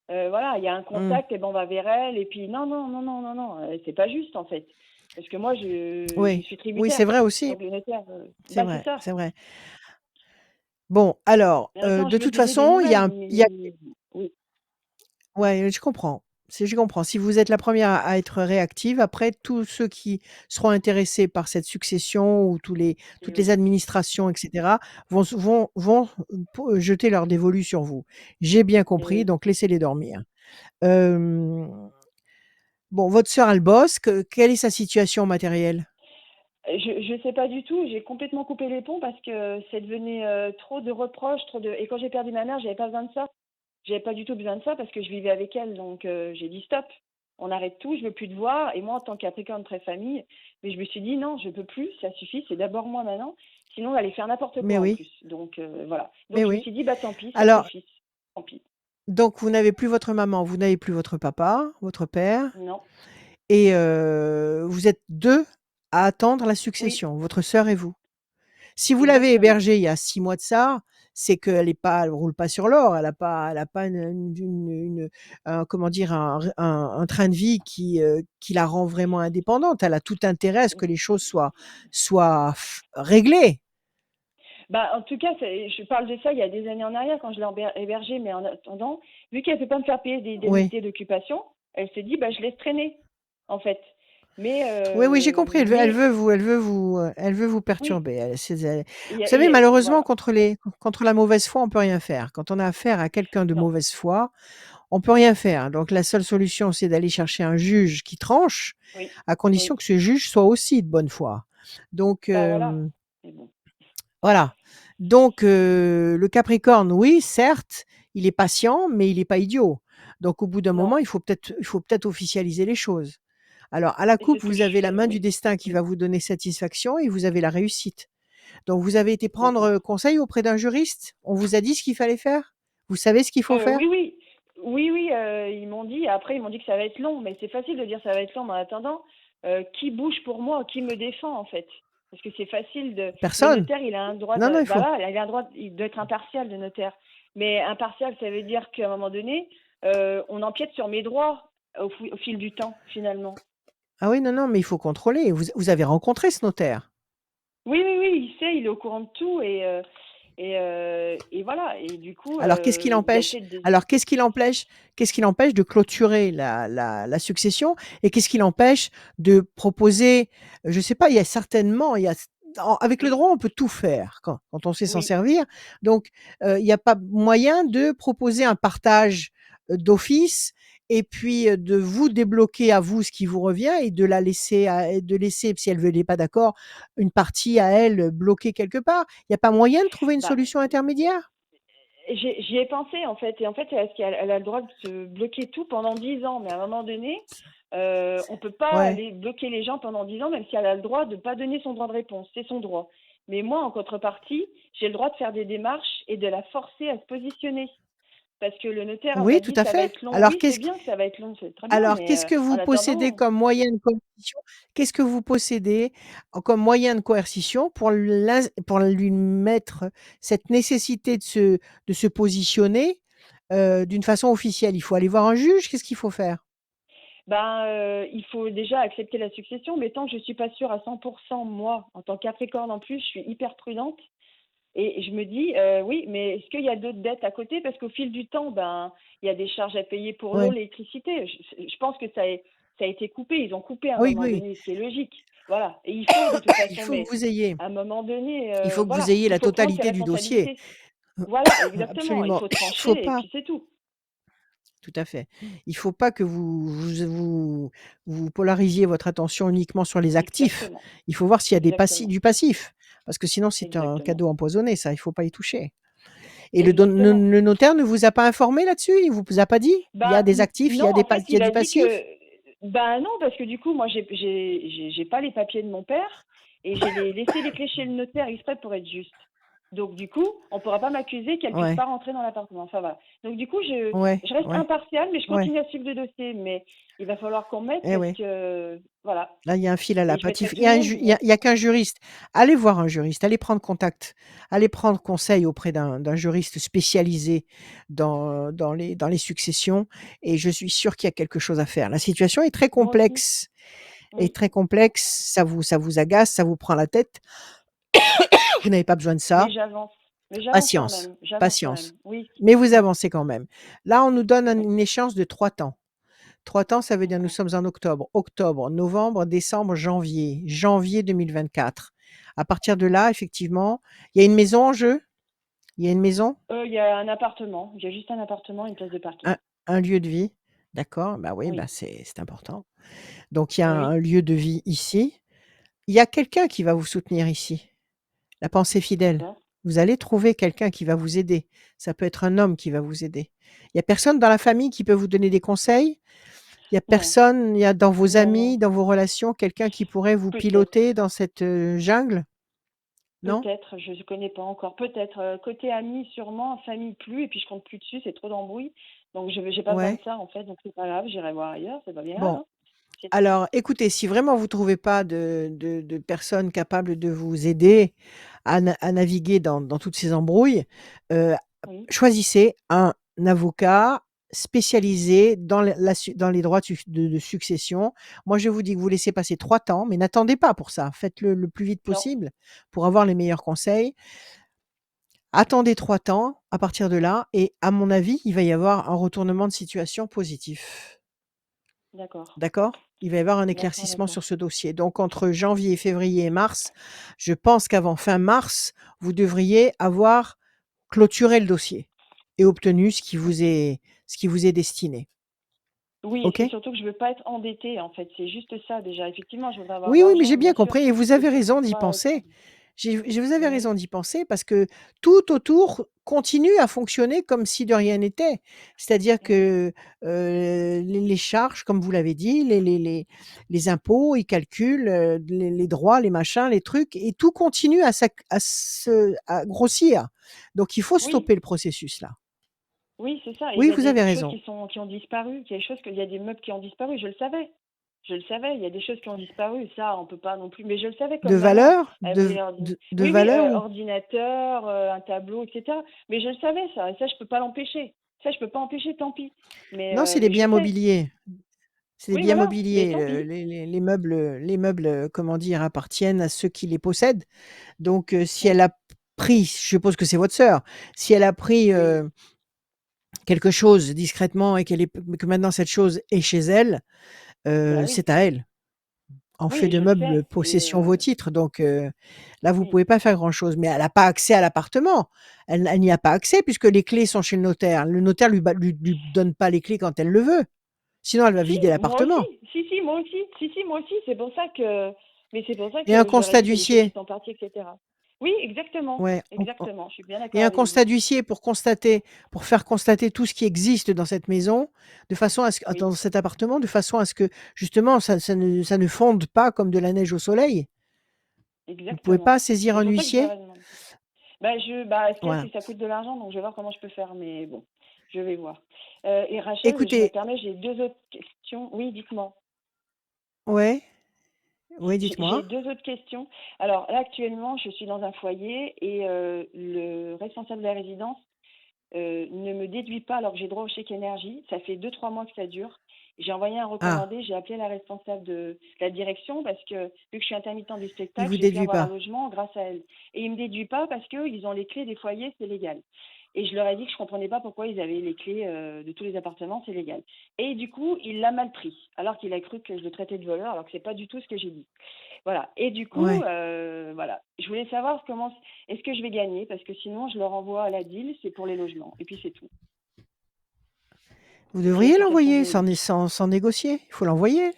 Voilà, il y a un Mmh. contact et ben, on va vers elle et puis non, non, non, non, non, non, c'est pas juste en fait. Parce que moi, je Oui, suis oui, tributaire. c'est vrai aussi. Donc le notaire, C'est bah, c'est vrai, ça. c'est vrai. Bon, alors, Mais attends, de je veux toute donner des façon, il y a nouvelles, un il y a mais oui, ouais, je comprends. Je comprends. Si vous êtes la première à être réactive, après tous ceux qui seront intéressés par cette succession ou toutes les oui, administrations et cetera vont jeter leur dévolu sur vous. J'ai bien et compris, oui. donc laissez-les dormir. Hem, bon, votre sœur, elle bosse, quelle est sa situation matérielle? Je sais pas du tout, j'ai complètement coupé les ponts parce que c'est devenu, trop de reproches, trop de et quand j'ai perdu ma mère, j'avais pas besoin de ça. J'avais pas du tout besoin de ça parce que je vivais avec elle, donc j'ai dit: «Stop, on arrête tout, je veux plus te voir» et moi, en tant que Capricorne très famille, mais je me suis dit: «Non, je peux plus, ça suffit, c'est d'abord moi maintenant, sinon on va aller faire n'importe Mais quoi en oui, plus». Donc voilà. mais Donc je me oui. suis dit: «Bah, tant pis, Alors, sacrifice, tant pis». donc vous n'avez plus votre maman, vous n'avez plus votre papa, votre père Non, et vous êtes 2 à attendre la oui, succession, votre sœur et vous. Si vous l'avez exactement. hébergée il y a 6 mois de ça, c'est elle roule pas sur l'or, elle a pas comment dire? Un train de vie qui la rend vraiment indépendante. Elle a tout intérêt à ce que les choses soient réglées. Bah, en tout cas, je parle de ça il y a des années en arrière quand je l'ai hébergée, mais en attendant, vu qu'elle ne peut pas me faire payer des Oui. indemnités d'occupation, elle se dit: «Bah, je laisse traîner», en fait. Mais Oui, oui, j'ai compris. mais Elle veut vous oui, perturber. il Vous y a savez, malheureusement, voilà, contre la mauvaise foi, on peut rien faire. Quand on a affaire à quelqu'un de non, mauvaise foi, on peut rien faire. Donc la seule solution, c'est d'aller chercher un juge qui tranche, oui, à condition oui, que ce juge soit aussi de bonne foi. Donc bah, voilà, mais bon, voilà. Donc le Capricorne, oui, certes, il est patient, mais il est pas idiot. Donc au bout d'un non moment, il faut peut-être officialiser les choses. Alors à la et c'est coupe, ce que vous je avez la fais, main du oui, destin qui mmh, va vous donner satisfaction et vous avez la réussite. Donc vous avez été prendre, d'accord. conseil auprès d'un juriste? On vous a dit ce qu'il fallait faire? Vous savez ce qu'il faut Oui, faire? oui. Oui, oui, ils m'ont dit après ils m'ont dit que ça va être long, mais c'est facile de dire ça va être long, mais en attendant, qui bouge pour moi? Qui me défend, en fait? Parce que c'est facile de le Personne. notaire, il a un droit Non, non, de il bah, faut voilà, il a un droit il doit être impartial, le notaire. Mais impartial, ça veut dire qu'à un moment donné, on empiète sur mes droits au fil du temps, finalement. ah oui, non, non, mais il faut contrôler. Vous avez rencontré ce notaire? Oui, oui, oui, il sait, il est au courant de tout et voilà et du coup, Alors il y a peut-être des qu'est-ce qui l'empêche de clôturer la succession et qu'est-ce qui l'empêche de proposer, je sais pas, il y a avec le oui, droit, on peut tout faire quand on sait s'en oui. servir. Donc, il y a pas moyen de proposer un partage, d'office et puis, de vous débloquer à vous ce qui vous revient et de laisser, si elle n'est pas d'accord, une partie à elle, bloquée quelque part. Il y a pas moyen de trouver une Bah solution intermédiaire? j'y ai pensé en fait. Et en fait, elle a le droit de se bloquer tout pendant 10 ans. Mais à un moment donné, on peut pas Ouais. aller bloquer les gens pendant 10 ans, même si elle a le droit de pas donner son droit de réponse. C'est son droit. Mais moi, en contrepartie, j'ai le droit de faire des démarches et de la forcer à se positionner. Parce que le notaire Oui, m'a tout dit à ça va fait. être long. Alors, Oui, c'est bien que ça va être long, c'est très bien, mais qu'est-ce que en vous possédez attendant, comme moyen de coercition? Qu'est-ce que vous possédez comme moyen de coercition pour lui mettre cette nécessité de se positionner d'une façon officielle? Il faut aller voir un juge? Qu'est-ce qu'il faut faire? il faut déjà accepter la succession, mais tant que je suis pas sûre à 100%, moi, en tant que Capricorne en plus, je suis hyper prudente. Et je me dis, oui, mais est-ce qu'il y a d'autres dettes à côté? Parce qu'au fil du temps, il y a des charges à payer pour l'eau, Ouais. l'électricité. Je pense que ça a été coupé. Ils ont coupé à un Oui, moment oui. donné, ce qui est logique. Voilà. Et il faut de toute Il façon, faut que mais vous ayez à un moment donné, il faut que vous voilà, ayez il la faut prendre ses totalité du dossier. responsabilités. Voilà, exactement. Il Absolument. faut Il faut trancher et pas puis c'est tout. Tout à fait. Il faut pas que vous polarisiez votre attention uniquement sur les actifs. Exactement. Il faut voir s'il y a Exactement. du passif, parce que sinon c'est un Exactement. cadeau empoisonné ça, il faut pas y toucher. Et Exactement. le notaire ne vous a pas informé là-dessus? Il vous a pas dit? Il y a des actifs, Non, en fait, il y a il du a dit passif? que, non, parce que du coup, moi, j'ai pas les papiers de mon père et laissé les clés chez le notaire exprès pour être juste. Donc, du coup, on pourra pas m'accuser qu'elle puisse Ouais, pas rentrer dans l'appartement. Enfin, voilà. Donc, du coup, ouais, je reste ouais, impartiale, mais je ouais. continue à suivre le dossier. Mais il va falloir qu'on m'aide Eh parce ouais. que, voilà. Là, il y a un fil à la Et je patte. mettrai tout le monde, Il mais y a qu'un juriste. Allez voir un juriste, allez prendre contact, allez prendre conseil auprès d'un juriste spécialisé dans les successions et je suis sûre qu'il y a quelque chose à faire. La situation moi aussi. est Oui. très complexe, ça vous agace, ça vous prend la tête. Vous n'avez pas besoin de ça. Mais j'avance. Mais j'avance quand Patience, même. J'avance quand patience. même. Oui. Mais vous Oui. avancez quand même. Là, on nous donne Oui. une échéance de 3 temps. 3 temps, ça veut dire nous D'accord. sommes en octobre. Octobre, novembre, décembre, janvier. Janvier 2024. À partir de là, effectivement, il y a une maison en jeu? Il y a une maison? Il y a un appartement. Il y a juste un appartement, une place de parking. Un lieu de vie? D'accord, bah oui, bah Oui. c'est important. Donc il y a Oui. un lieu de vie ici. Il y a quelqu'un qui va vous soutenir ici. La pensée fidèle. D'accord. Vous allez trouver quelqu'un qui va vous aider. Ça peut être un homme qui va vous aider. Il y a personne dans la famille qui peut vous donner des conseils? Il y a Non. personne, il y a dans vos Non, non. amis, dans vos relations, quelqu'un qui pourrait vous Peut-être. piloter dans cette, jungle? Non? Peut-être. Je ne connais pas encore. Peut-être. Côté amis, sûrement. Famille, plus. Et puis, je compte plus dessus. C'est trop d'embrouilles. Donc, j'ai pas besoin de Ouais. ça, en fait. Donc, c'est pas grave. J'irai voir ailleurs. C'est pas bien grave, Bon, hein. C'est tout. alors écoutez, si vraiment vous trouvez pas de personnes capables de vous aider à naviguer dans toutes ces embrouilles, heu, Oui. choisissez un avocat spécialisé dans les droits de succession. Moi, je vous dis que vous laissez passer 3 temps, mais n'attendez pas pour ça. Faites-le le plus vite Non. possible pour avoir les meilleurs conseils. Attendez 3 temps à partir de là et à mon avis, il va y avoir un retournement de situation positif. D'accord. D'accord? Il va y avoir un D'accord, éclaircissement d'accord. sur ce dossier. Donc entre janvier, février et mars, je pense qu'avant fin mars, vous devriez avoir clôturé le dossier et obtenu OK. ce qui vous est destiné. Oui, et c'est OK? surtout que je veux pas être endettée, en fait. C'est juste ça, déjà. Effectivement, je voudrais avoir de Oui, oui, mais l'argent, j'ai bien bien sûr. compris et vous Mais avez surtout raison d'y pas être. penser. Vous avez Oui. raison d'y penser parce que tout autour continue à fonctionner comme si de rien n'était. C'est-à-dire Oui. que, les charges, comme vous l'avez dit, les impôts, ils calculent, les droits, les machins, les trucs et tout continue à grossir. Donc il faut Oui. stopper le processus là. Oui, c'est ça. Et il Oui, y a vous avez des choses raison. qui ont disparu. Il y a des choses il y a des meubles qui ont disparu. Je le savais. Je le savais. Il y a des choses qui ont disparu. Ça, on peut pas non plus. Mais je le savais De comme maman. valeur? Elle voulait De oui, oui, valeur ou ordinateur, un tableau, etc. Mais je le savais, ça. Et ça, je peux pas l'empêcher. Ça, je peux pas empêcher, tant pis. non, c'est des Mais je biens sais. mobiliers. C'est des Oui, biens voilà. Mais mobiliers, tant pis. les meubles, comment dire, appartiennent à ceux qui les possèdent. Donc, si elle Oui. a pris, je suppose que c'est votre sœur, si elle a pris, Oui. quelque chose discrètement et que maintenant cette chose est chez elle, Bah oui. c'est à elle. En fait Oui, de je le meubles, sais. possession vaut titre, donc, là, vous Oui. pouvez pas faire grand chose. Mais elle a pas accès à l'appartement. Elle n'y a pas accès puisque les clés sont chez le notaire. Le notaire lui donne pas les clés quand elle le veut. Sinon elle va Si, vider moi aussi. l'appartement. Si, moi aussi. Si, moi aussi. C'est pour ça que. Mais c'est pour ça Et un que je leur ai constat dit qu'il y a des choses qui d'huissier. sont parties, etc. Oui, exactement, Ouais, exactement, je suis bien et d'accord un avec constat vous. d'huissier pour faire constater tout ce qui existe dans cette maison, de façon à ce que Oui, dans cet appartement, de façon à ce que justement ça ne fonde pas comme de la neige au soleil. Vous pouvez exactement. pas saisir C'est un pour ça que je leur huissier? ai demandé. Bah, ce qu'il y a, c'est Voilà. que ça coûte de l'argent, donc je vais voir comment je peux faire, mais bon, je vais voir. Et Rachel, je me Écoutez, permets, j'ai 2 autres questions. Oui, dites-moi. ouais, oui, J'ai dites-moi. 2 autres questions. Alors là, actuellement, je suis dans un foyer et le responsable de la résidence ne me déduit pas alors que j'ai droit au chèque énergie. Ça fait 2 3 mois que ça dure. J'ai envoyé un Ah, recommandé, j'ai appelé la responsable de la direction parce que vu que je suis intermittent du il spectacle, vous j'ai pu déduit avoir un pas? logement grâce à elle. Et ils me déduisent pas parce qu'eux, ils ont les clés des foyers, c'est légal. Et je leur ai dit que je comprenais pas pourquoi ils avaient les clés de tous les appartements, c'est légal. Et du coup, il l'a mal pris, alors qu'il a cru que je le traitais de voleur, alors que c'est pas du tout ce que j'ai dit. Voilà. Et du coup, Ouais. voilà. Je voulais savoir comment est-ce que je vais gagner parce que sinon je leur envoie à la DIL, c'est pour les logements et puis c'est tout. Vous C'est devriez l'association l'envoyer juridique. sans négocier. Il faut l'envoyer.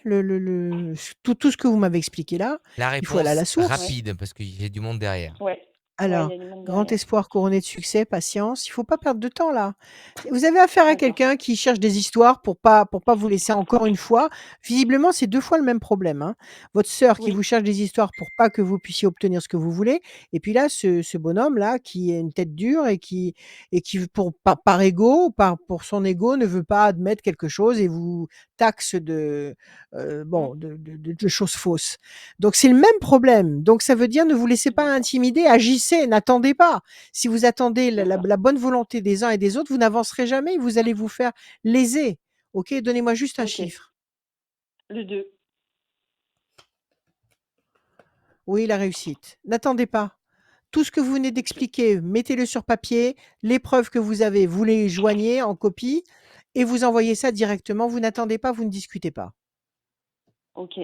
Tout ce que vous m'avez expliqué là, La il faut aller à réponse la source. Ouais, rapide, parce qu'il y a du monde derrière. ouais, ouais, il Alors, y a du monde grand derrière. espoir couronné de succès, patience. Il faut pas perdre de temps là. Vous avez affaire à D'accord. quelqu'un qui cherche des histoires pour pas vous laisser encore une fois. Visiblement, c'est 2 fois le même problème, hein. Votre sœur qui vous Oui, cherche des histoires pour pas que vous puissiez obtenir ce que vous voulez, et puis là, ce bonhomme-là qui est une tête dure et qui pour par ego, pour son ego, ne veut pas admettre quelque chose et vous taxe mmh, de choses fausses. Donc c'est le même problème. Donc ça veut dire ne vous laissez pas d'accord, intimider, agissez, n'attendez pas. Si vous attendez d'accord. la bonne volonté des uns et des autres, vous n'avancerez jamais, vous allez vous faire léser. OK? Donnez-moi juste un OK. chiffre. Le 2. Oui, la réussite. N'attendez pas. Tout ce que vous venez OK, d'expliquer, mettez-le sur papier. Les preuves que vous avez, vous les joignez en copie et vous envoyez ça directement. Vous n'attendez pas, vous ne discutez pas. OK.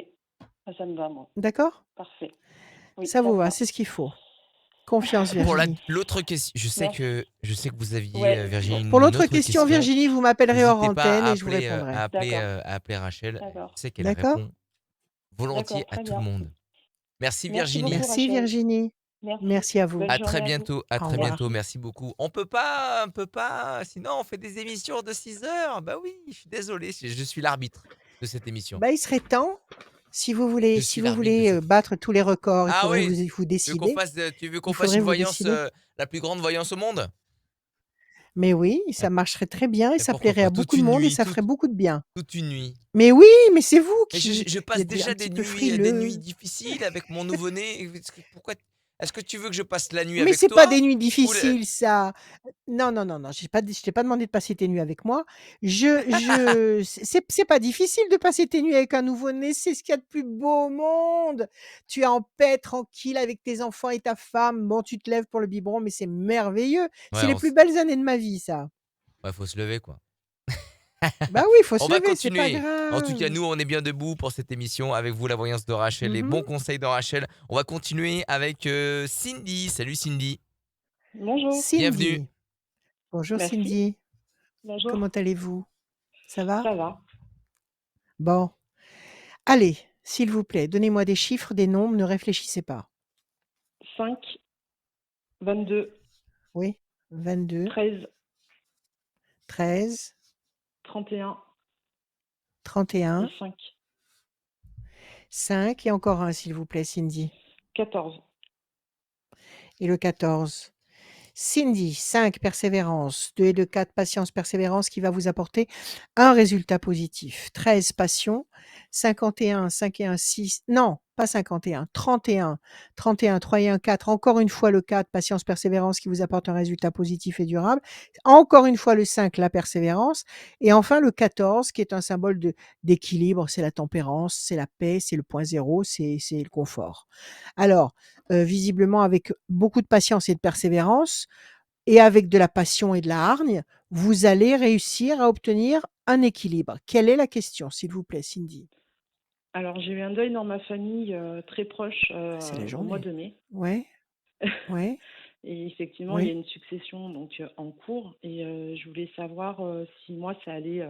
Ça me va, moi. D'accord? Parfait. Oui, Ça ça vous me va, va. c'est ce qu'il faut. Confiance, Pour Virginie. l'autre question, Merci. je sais que vous aviez, Ouais, Virginie, Pour une l'autre autre question, question. Virginie, vous m'appellerez hors N'hésitez pas antenne à et je vous appeler, répondrai. d'accord, à appeler Rachel. d'accord, Je sais qu'elle D'accord? répond volontiers d'accord, à très tout le bien. monde. Merci Merci Virginie. beaucoup, Merci Rachel. Virginie. Merci. Merci à vous. Bonne journée à vous. À Au très revoir. bientôt. Merci. Merci beaucoup. On peut pas, sinon on fait des émissions de 6 heures. Bah oui, je suis désolé, je suis l'arbitre de cette émission. Bah, il serait temps, si vous Je voulez si suis vous l'arbitre de voulez, cette battre tous les records, il Ah faudrait oui, vous décider. tu veux qu'on Il fasse faudrait une vous voyance, décider. la plus grande voyance au monde? Mais oui, Et ça marcherait très bien et et ça pourquoi plairait pas? à beaucoup de monde et ça ferait beaucoup de bien. Toute une nuit. Mais oui, mais c'est vous Mais qui je vous passe êtes un déjà petit peu des nuits frileux. difficiles avec mon nouveau-né. Est-ce que tu veux que je passe la nuit Mais avec c'est pas toi? des nuits Ou le difficiles ça. Non, non, non, non, je t'ai pas demandé de passer tes nuits avec moi. C'est pas difficile de passer tes nuits avec un nouveau-né, c'est ce qu'il y a de plus beau au monde. Tu es en paix, tranquille avec tes enfants et ta femme. Bon, tu te lèves pour le biberon, mais c'est merveilleux. ouais, C'est les plus belles années de ma vie, ça. ouais, faut se lever, quoi. Bah oui, il faut On se va lever, c'est pas continuer. En tout cas, grave. nous, on est bien debout pour cette émission avec vous, la voyance de Rachel, les bons Mmh. conseils de Rachel. On va continuer avec Cindy. Salut Cindy. Bonjour. Bienvenue. Cindy. Bonjour Merci. Cindy. Bonjour. Comment allez-vous? Ça va? Ça va. Bon. Allez, s'il vous plaît, donnez-moi des chiffres, des nombres, ne réfléchissez pas. 5, 22, Oui, 22, 13, 13, 31 et 31, 5, 5 et encore un, s'il vous plaît, Cindy. 14. Et le 14. Cindy, 5, persévérance. 2 et 2, 4, patience, persévérance, qui va vous apporter un résultat positif. 13, passion. 51, 5 et 1, 6. Non, pas 51, 31. 31, 3 et 1, 4. Encore une fois le 4, patience, persévérance, qui vous apporte un résultat positif et durable. Encore une fois le 5, la persévérance. Et enfin le 14, qui est un symbole d'équilibre. C'est la tempérance, c'est la paix, c'est le point zéro, c'est le confort. Alors, visiblement avec beaucoup de patience et de persévérance et avec de la passion et de la hargne, vous allez réussir à obtenir un équilibre. Quelle est la question, s'il vous plaît, Cindy? Alors, j'ai eu un deuil dans ma famille très proche C'est la au mois journée. de mai. Ouais, ouais, Et effectivement, il y a oui. une succession donc en cours. Et je voulais savoir si moi, ça allait,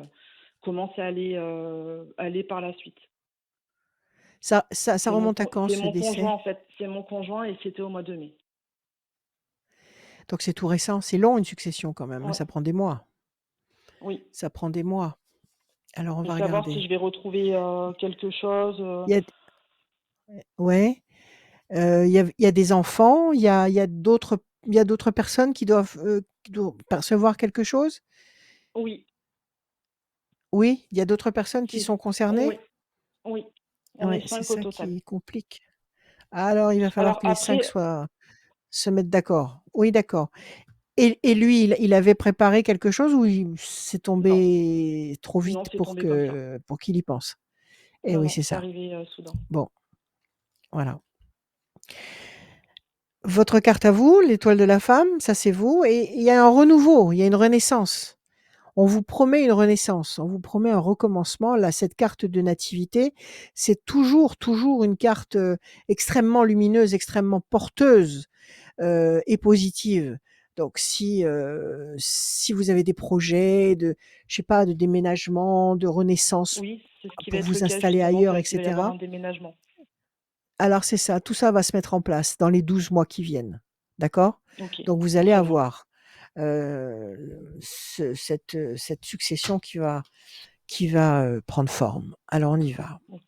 comment ça allait aller par la suite. Ça C'est mon, remonte à quand c'est ce mon conjoint, décès? en fait. C'est mon conjoint et c'était au mois de mai. Donc c'est tout récent. C'est long une succession quand même, hein, Ouais, ça prend des mois. oui. Ça prend des mois. Alors on Et va savoir si regarder. je vais retrouver quelque chose. Il y a ouais, il y a des enfants, il y a d'autres personnes qui doivent percevoir quelque chose? Oui, Oui, il y a d'autres personnes qui c'est sont oui, concernées? oui. On Ouais, est c'est 5 au ça total. qui complique. Alors il va falloir Alors que les 5 après, se mettent d'accord. Oui, d'accord. Et lui, il avait préparé quelque chose ou c'est non, tombé trop non, vite c'est tombé comme ça. pour qu'il y pense? Eh Non, oui, non, c'est c'est ça. arrivé soudain. Bon, voilà. Votre carte à vous, l'étoile de la femme, ça c'est vous et il y a un renouveau, il y a une renaissance. On vous promet une renaissance, on vous promet un recommencement. Là, cette carte de nativité, c'est toujours une carte, extrêmement lumineuse, extrêmement porteuse, et positive. Donc si vous avez des projets de je sais pas, de déménagement, de renaissance Oui, c'est ce qui va pour être le vous cas installer justement, ailleurs ça, et qu'il va y avoir cetera, un déménagement. alors c'est ça, tout ça va se mettre en place dans les 12 mois qui viennent. D'accord? Ok, Donc vous allez très bien. avoir, cette succession qui va prendre forme. Alors on y va. Ok.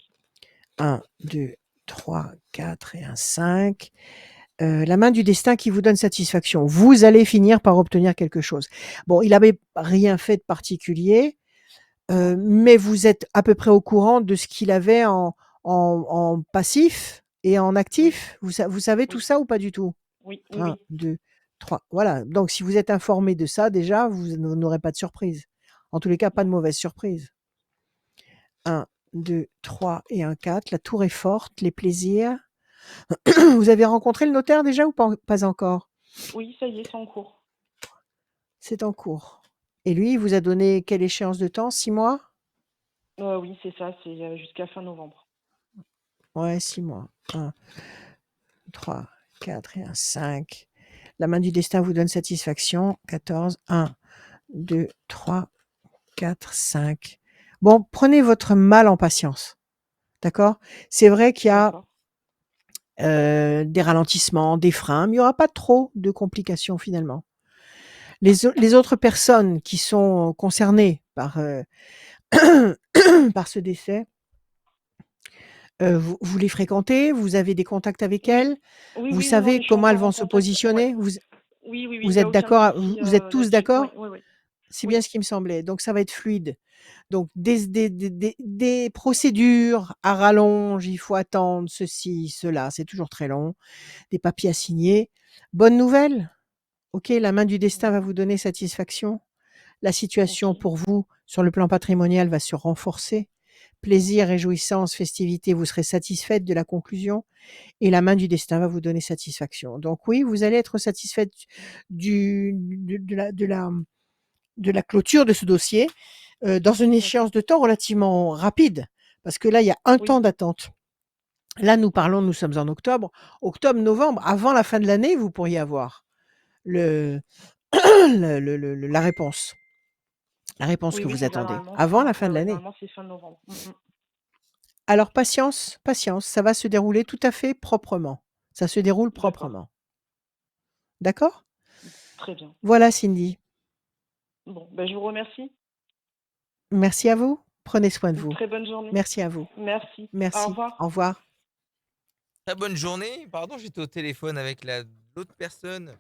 1, 2, 3, 4 et un 5. La main du destin qui vous donne satisfaction. Vous allez finir par obtenir quelque chose. Bon, il n'avait rien fait de particulier, Non. mais vous êtes à peu près au courant de ce qu'il avait en passif et en Oui, actif. Vous savez tout oui, ça ou pas du tout? oui, oui, 1, oui. 2, 3. Voilà. Donc si vous êtes informé de ça, déjà, vous n'aurez pas de surprise. En tous les cas, pas de Non. mauvaise surprise. 1, 2, 3 et un 4. La tour est forte, les plaisirs. Vous avez rencontré le notaire déjà ou pas encore? Oui, ça y est, c'est en cours. C'est en cours. Et lui, il vous a donné quelle échéance de temps? 6 mois? Oui, c'est ça, c'est jusqu'à fin novembre. Ouais, 6 mois. 1, 3, 4 et un 5. La main du destin vous donne satisfaction. 14. 1, 2, 3, 4, 5. Bon, prenez votre mal en patience. D'accord? C'est vrai qu'il y a D'accord. des ralentissements, des freins, mais il n'y aura pas trop de complications finalement. Les autres personnes qui sont concernées par ce décès, vous les fréquentez? Vous avez des contacts avec Oui, elles? oui, Vous oui, non, non, savez mais je suis comment elles encore en vont se contact. Ouais. positionner? Oui, oui, oui, il Vous n'y a êtes aucun d'accord? souci Vous êtes tous là-dessus. Oui, d'accord? oui, oui. C'est bien Oui, ce qui me semblait. Donc ça va être fluide. Donc des procédures à rallonge, il faut attendre ceci, cela, c'est toujours très long. Des papiers à signer. Bonne nouvelle? OK, la main du destin va oui, vous donner satisfaction. La ok, situation pour vous, sur le plan patrimonial, va se renforcer. Plaisir, réjouissance, festivité, vous serez satisfaite de la conclusion et la main du destin va vous donner satisfaction. Donc oui, vous allez être satisfaite de la clôture de ce dossier, dans une d'accord. échéance de temps relativement rapide, parce que là, il y a un Oui, temps d'attente. Là, nous sommes en octobre. Octobre, novembre, avant la fin de l'année, vous pourriez avoir le la réponse. La réponse oui, que oui, vous c'est ça, attendez, normalement, avant la fin ouais, de ouais, l'année. normalement, c'est fin novembre. Alors patience, patience, ça va se dérouler tout à fait proprement. Ça se déroule D'accord, proprement. D'accord? très bien. Voilà Cindy. Bon, ben, je vous remercie. Merci à vous. Prenez soin de Une vous. très bonne journée. Merci à vous. Merci. Au Merci. Au revoir. revoir. Très bonne journée. Pardon, j'étais au téléphone avec l'autre personne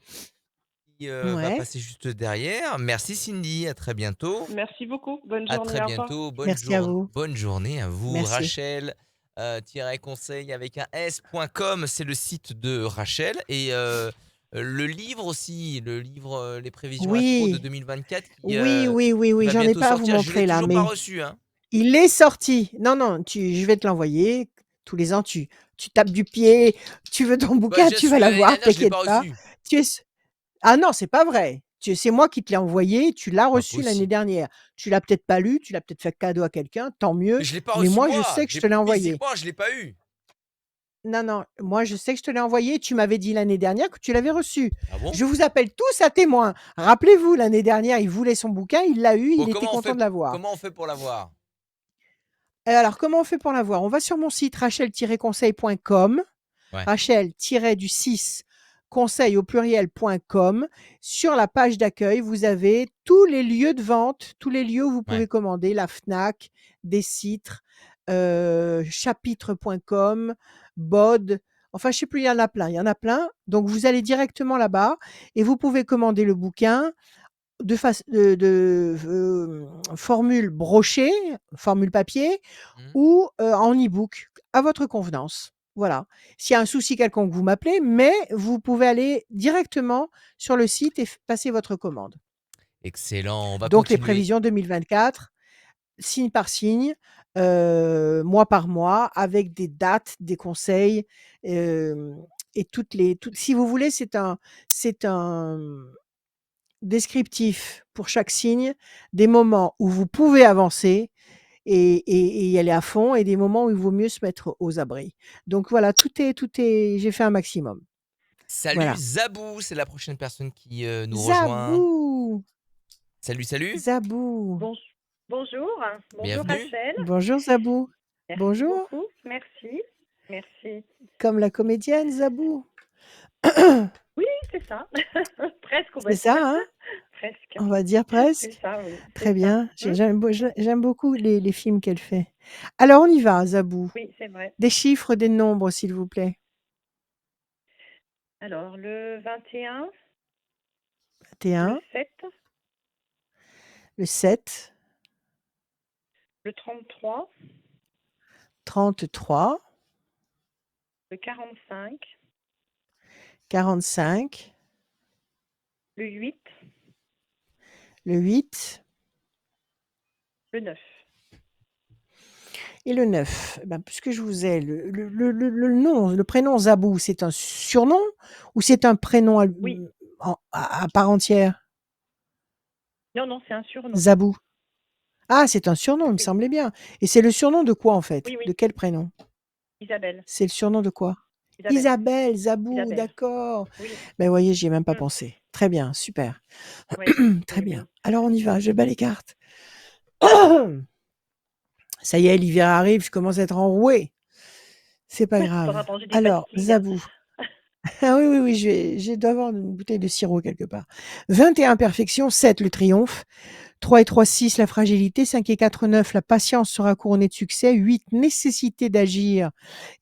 qui va Ouais. passer juste derrière. Merci Cindy, à très bientôt. Merci beaucoup. Bonne À journée. très Au revoir. bientôt. Merci à vous. Bonne journée à vous. Merci. Rachel, conseil avec un s.com, c'est le site de Rachel. Et le livre aussi, le livre Les prévisions astro de Oui. 2024 Oui, oui, oui, qui oui, va j'en ai bientôt pas à vous sortir. Je l'ai montrer là, toujours pas mais reçu, hein. il est sorti. Non, non, je vais te l'envoyer. Tous les ans, tu tapes du pied, tu veux ton Bah, bouquin, j'ai tu reçu vas l'année l'avoir, dernière, je l'ai t'inquiète pas pas. reçu. Tu es Ah non, c'est pas vrai. C'est moi qui te l'ai envoyé, tu l'as Pas reçu l'année possible. dernière. Tu l'as peut-être pas lu, tu l'as peut-être fait cadeau à quelqu'un, tant Mais mieux, je l'ai pas mais reçu moi je moi. sais que je te l'ai envoyé. Physiquement, je l'ai pas eu. Non, non, moi je sais que je te l'ai envoyé, tu m'avais dit l'année dernière que tu l'avais reçu. Ah bon? Je vous appelle tous à témoin. Rappelez-vous, l'année dernière, il voulait son bouquin, il l'a eu, Bon, il était content de l'avoir. comment on fait pour l'avoir? Alors comment on fait pour l'avoir? On va sur mon site rachel-conseil.com, Ouais. rachel-du-6 conseil au pluriel.com. Sur la page d'accueil, vous avez tous les lieux de vente, tous les lieux où vous pouvez Ouais. commander, la Fnac, Décitre, chapitre.com, Bod. Enfin, je sais plus, il y en a plein. Donc, vous allez directement là-bas et vous pouvez commander le bouquin formule brochée, formule papier Mmh. ou en e-book, à votre convenance. Voilà. S'il y a un souci quelconque, vous m'appelez, mais vous pouvez aller directement sur le site et passer votre commande. Excellent, on va Donc les continuer. prévisions 2024, signe par signe, mois par mois, avec des dates, des conseils, et si vous voulez, c'est un descriptif pour chaque signe, des moments où vous pouvez avancer et y aller à fond et des moments où il vaut mieux se mettre aux abris. Donc voilà, tout est j'ai fait un maximum. Salut Voilà. Zabou, c'est la prochaine personne qui, nous rejoint. Zabou! Salut, salut, Zabou! Bon- bonjour, bonjour bienvenue. Rachel. Bonjour Zabou. Merci Bonjour. beaucoup. Merci. Merci. Comme la comédienne Zabou. Oui, c'est ça. Presque, on va C'est ça, dire. hein? Presque. On va dire C'est presque? ça, oui. Très C'est ça. bien. J'aime beaucoup les films qu'elle fait. Alors on y va, Zabou. Oui, c'est vrai. Des chiffres, des nombres, s'il vous plaît. Alors, le 21, le 21, 7, le 7, le 33, 33, le 45, 45, le 8, le 8 le 9. et le 9. Eh ben, puisque je vous ai le prénom Zabou, c'est un surnom ou c'est un prénom Oui. à part entière? Non, non, c'est un surnom. Zabou. Ah, c'est un surnom, il me Oui. semblait bien. Et c'est le surnom de quoi en fait? Oui, oui. De quel prénom? Isabelle. C'est le surnom de quoi? Isabelle. Isabelle, Zabou, Isabelle. d'accord. Oui. Ben voyez, j'y ai même pas Mm. pensé. Très bien, super. Oui. Très Oui, bien. oui. Alors on y va, je bats les cartes. Ça y est, l'hiver arrive, je commence à être enrouée. C'est pas T'auras grave. mangé des Alors, pastilles. Zabou. Ah oui, oui, oui, je dois avoir une bouteille de sirop quelque part. 21, perfection. 7, le triomphe. 3 et 3, 6, la fragilité. 5 et 4, 9, la patience sera couronnée de succès. 8, nécessité d'agir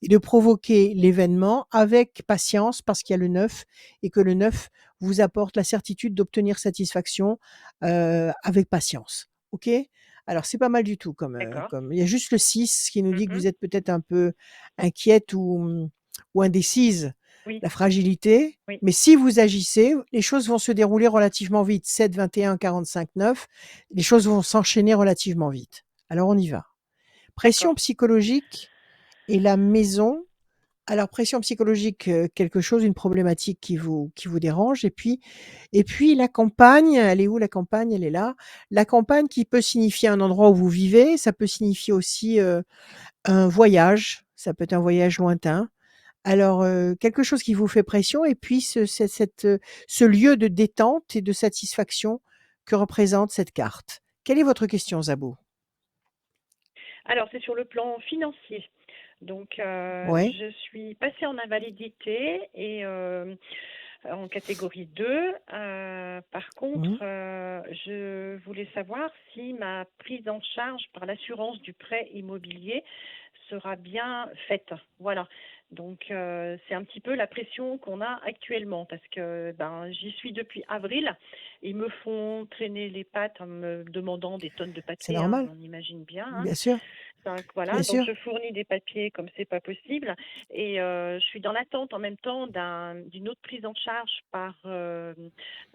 et de provoquer l'événement avec patience parce qu'il y a le 9 et que le 9 vous apporte la certitude d'obtenir satisfaction avec patience. OK? Alors, c'est pas mal du tout D'accord. il y a juste le 6 qui nous dit que Mhm. vous êtes peut-être un peu inquiète ou indécise. Oui. La fragilité. Oui. Mais si vous agissez, les choses vont se dérouler relativement vite. 7, 21, 45, 9. Les choses vont s'enchaîner relativement vite. Alors, on y va. Pression D'accord. psychologique et la maison. Alors, pression psychologique, quelque chose, une problématique qui vous dérange. Et puis, la campagne, elle est où la campagne? Elle est là. La campagne qui peut signifier un endroit où vous vivez. Ça peut signifier aussi un voyage. Ça peut être un voyage lointain. Alors, quelque chose qui vous fait pression et puis ce lieu de détente et de satisfaction que représente cette carte. Quelle est votre question, Zabou? Alors, c'est sur le plan financier. Donc, Ouais. je suis passée en invalidité et en catégorie 2. Par contre, Mmh. je voulais savoir si ma prise en charge par l'assurance du prêt immobilier sera bien faite. Voilà. Donc, c'est un petit peu la pression qu'on a actuellement parce que j'y suis depuis avril. Ils me font traîner les pattes en me demandant des tonnes de C'est papiers, normal. on imagine bien. Bien sûr, Donc voilà, bien donc sûr. je fournis des papiers comme c'est pas possible et je suis dans l'attente en même temps d'une autre prise en charge par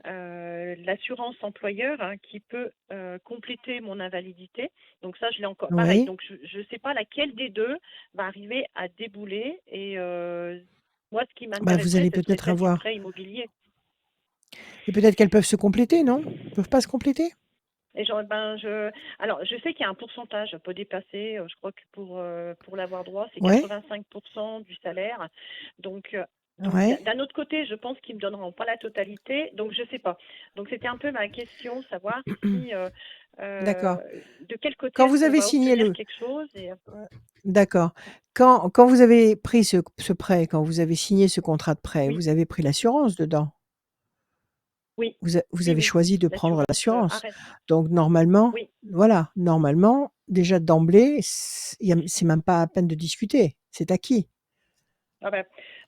l'assurance employeur qui peut compléter mon invalidité. Donc ça, je l'ai encore pareil. Oui. Donc je sais pas laquelle des deux va arriver à débouler et moi, ce qui Bah, vous m'intéresserait, allez ce serait peut-être celle du avoir prêt immobilier. et peut-être qu'elles peuvent se compléter, non? Elles peuvent pas se compléter? Et alors, je sais qu'il y a un pourcentage à pas dépasser. Je crois que pour l'avoir droit, c'est Ouais, 85% du salaire. Donc, ouais. d'un autre côté, je pense qu'ils me donneront pas la totalité. Donc, je sais pas. Donc, c'était un peu ma question, savoir si D'accord. de quel côté Quand est-ce vous qu'on avez va signé obtenir le quelque chose. d'accord. Quand vous avez pris ce prêt, quand vous avez signé ce contrat de prêt, Oui, vous avez pris l'assurance dedans? oui, Vous oui, avez oui. choisi de prendre L'assurance l'assurance. arrête. Donc normalement, Oui. voilà, normalement, déjà d'emblée, c'est même pas à peine de discuter, c'est acquis, Ah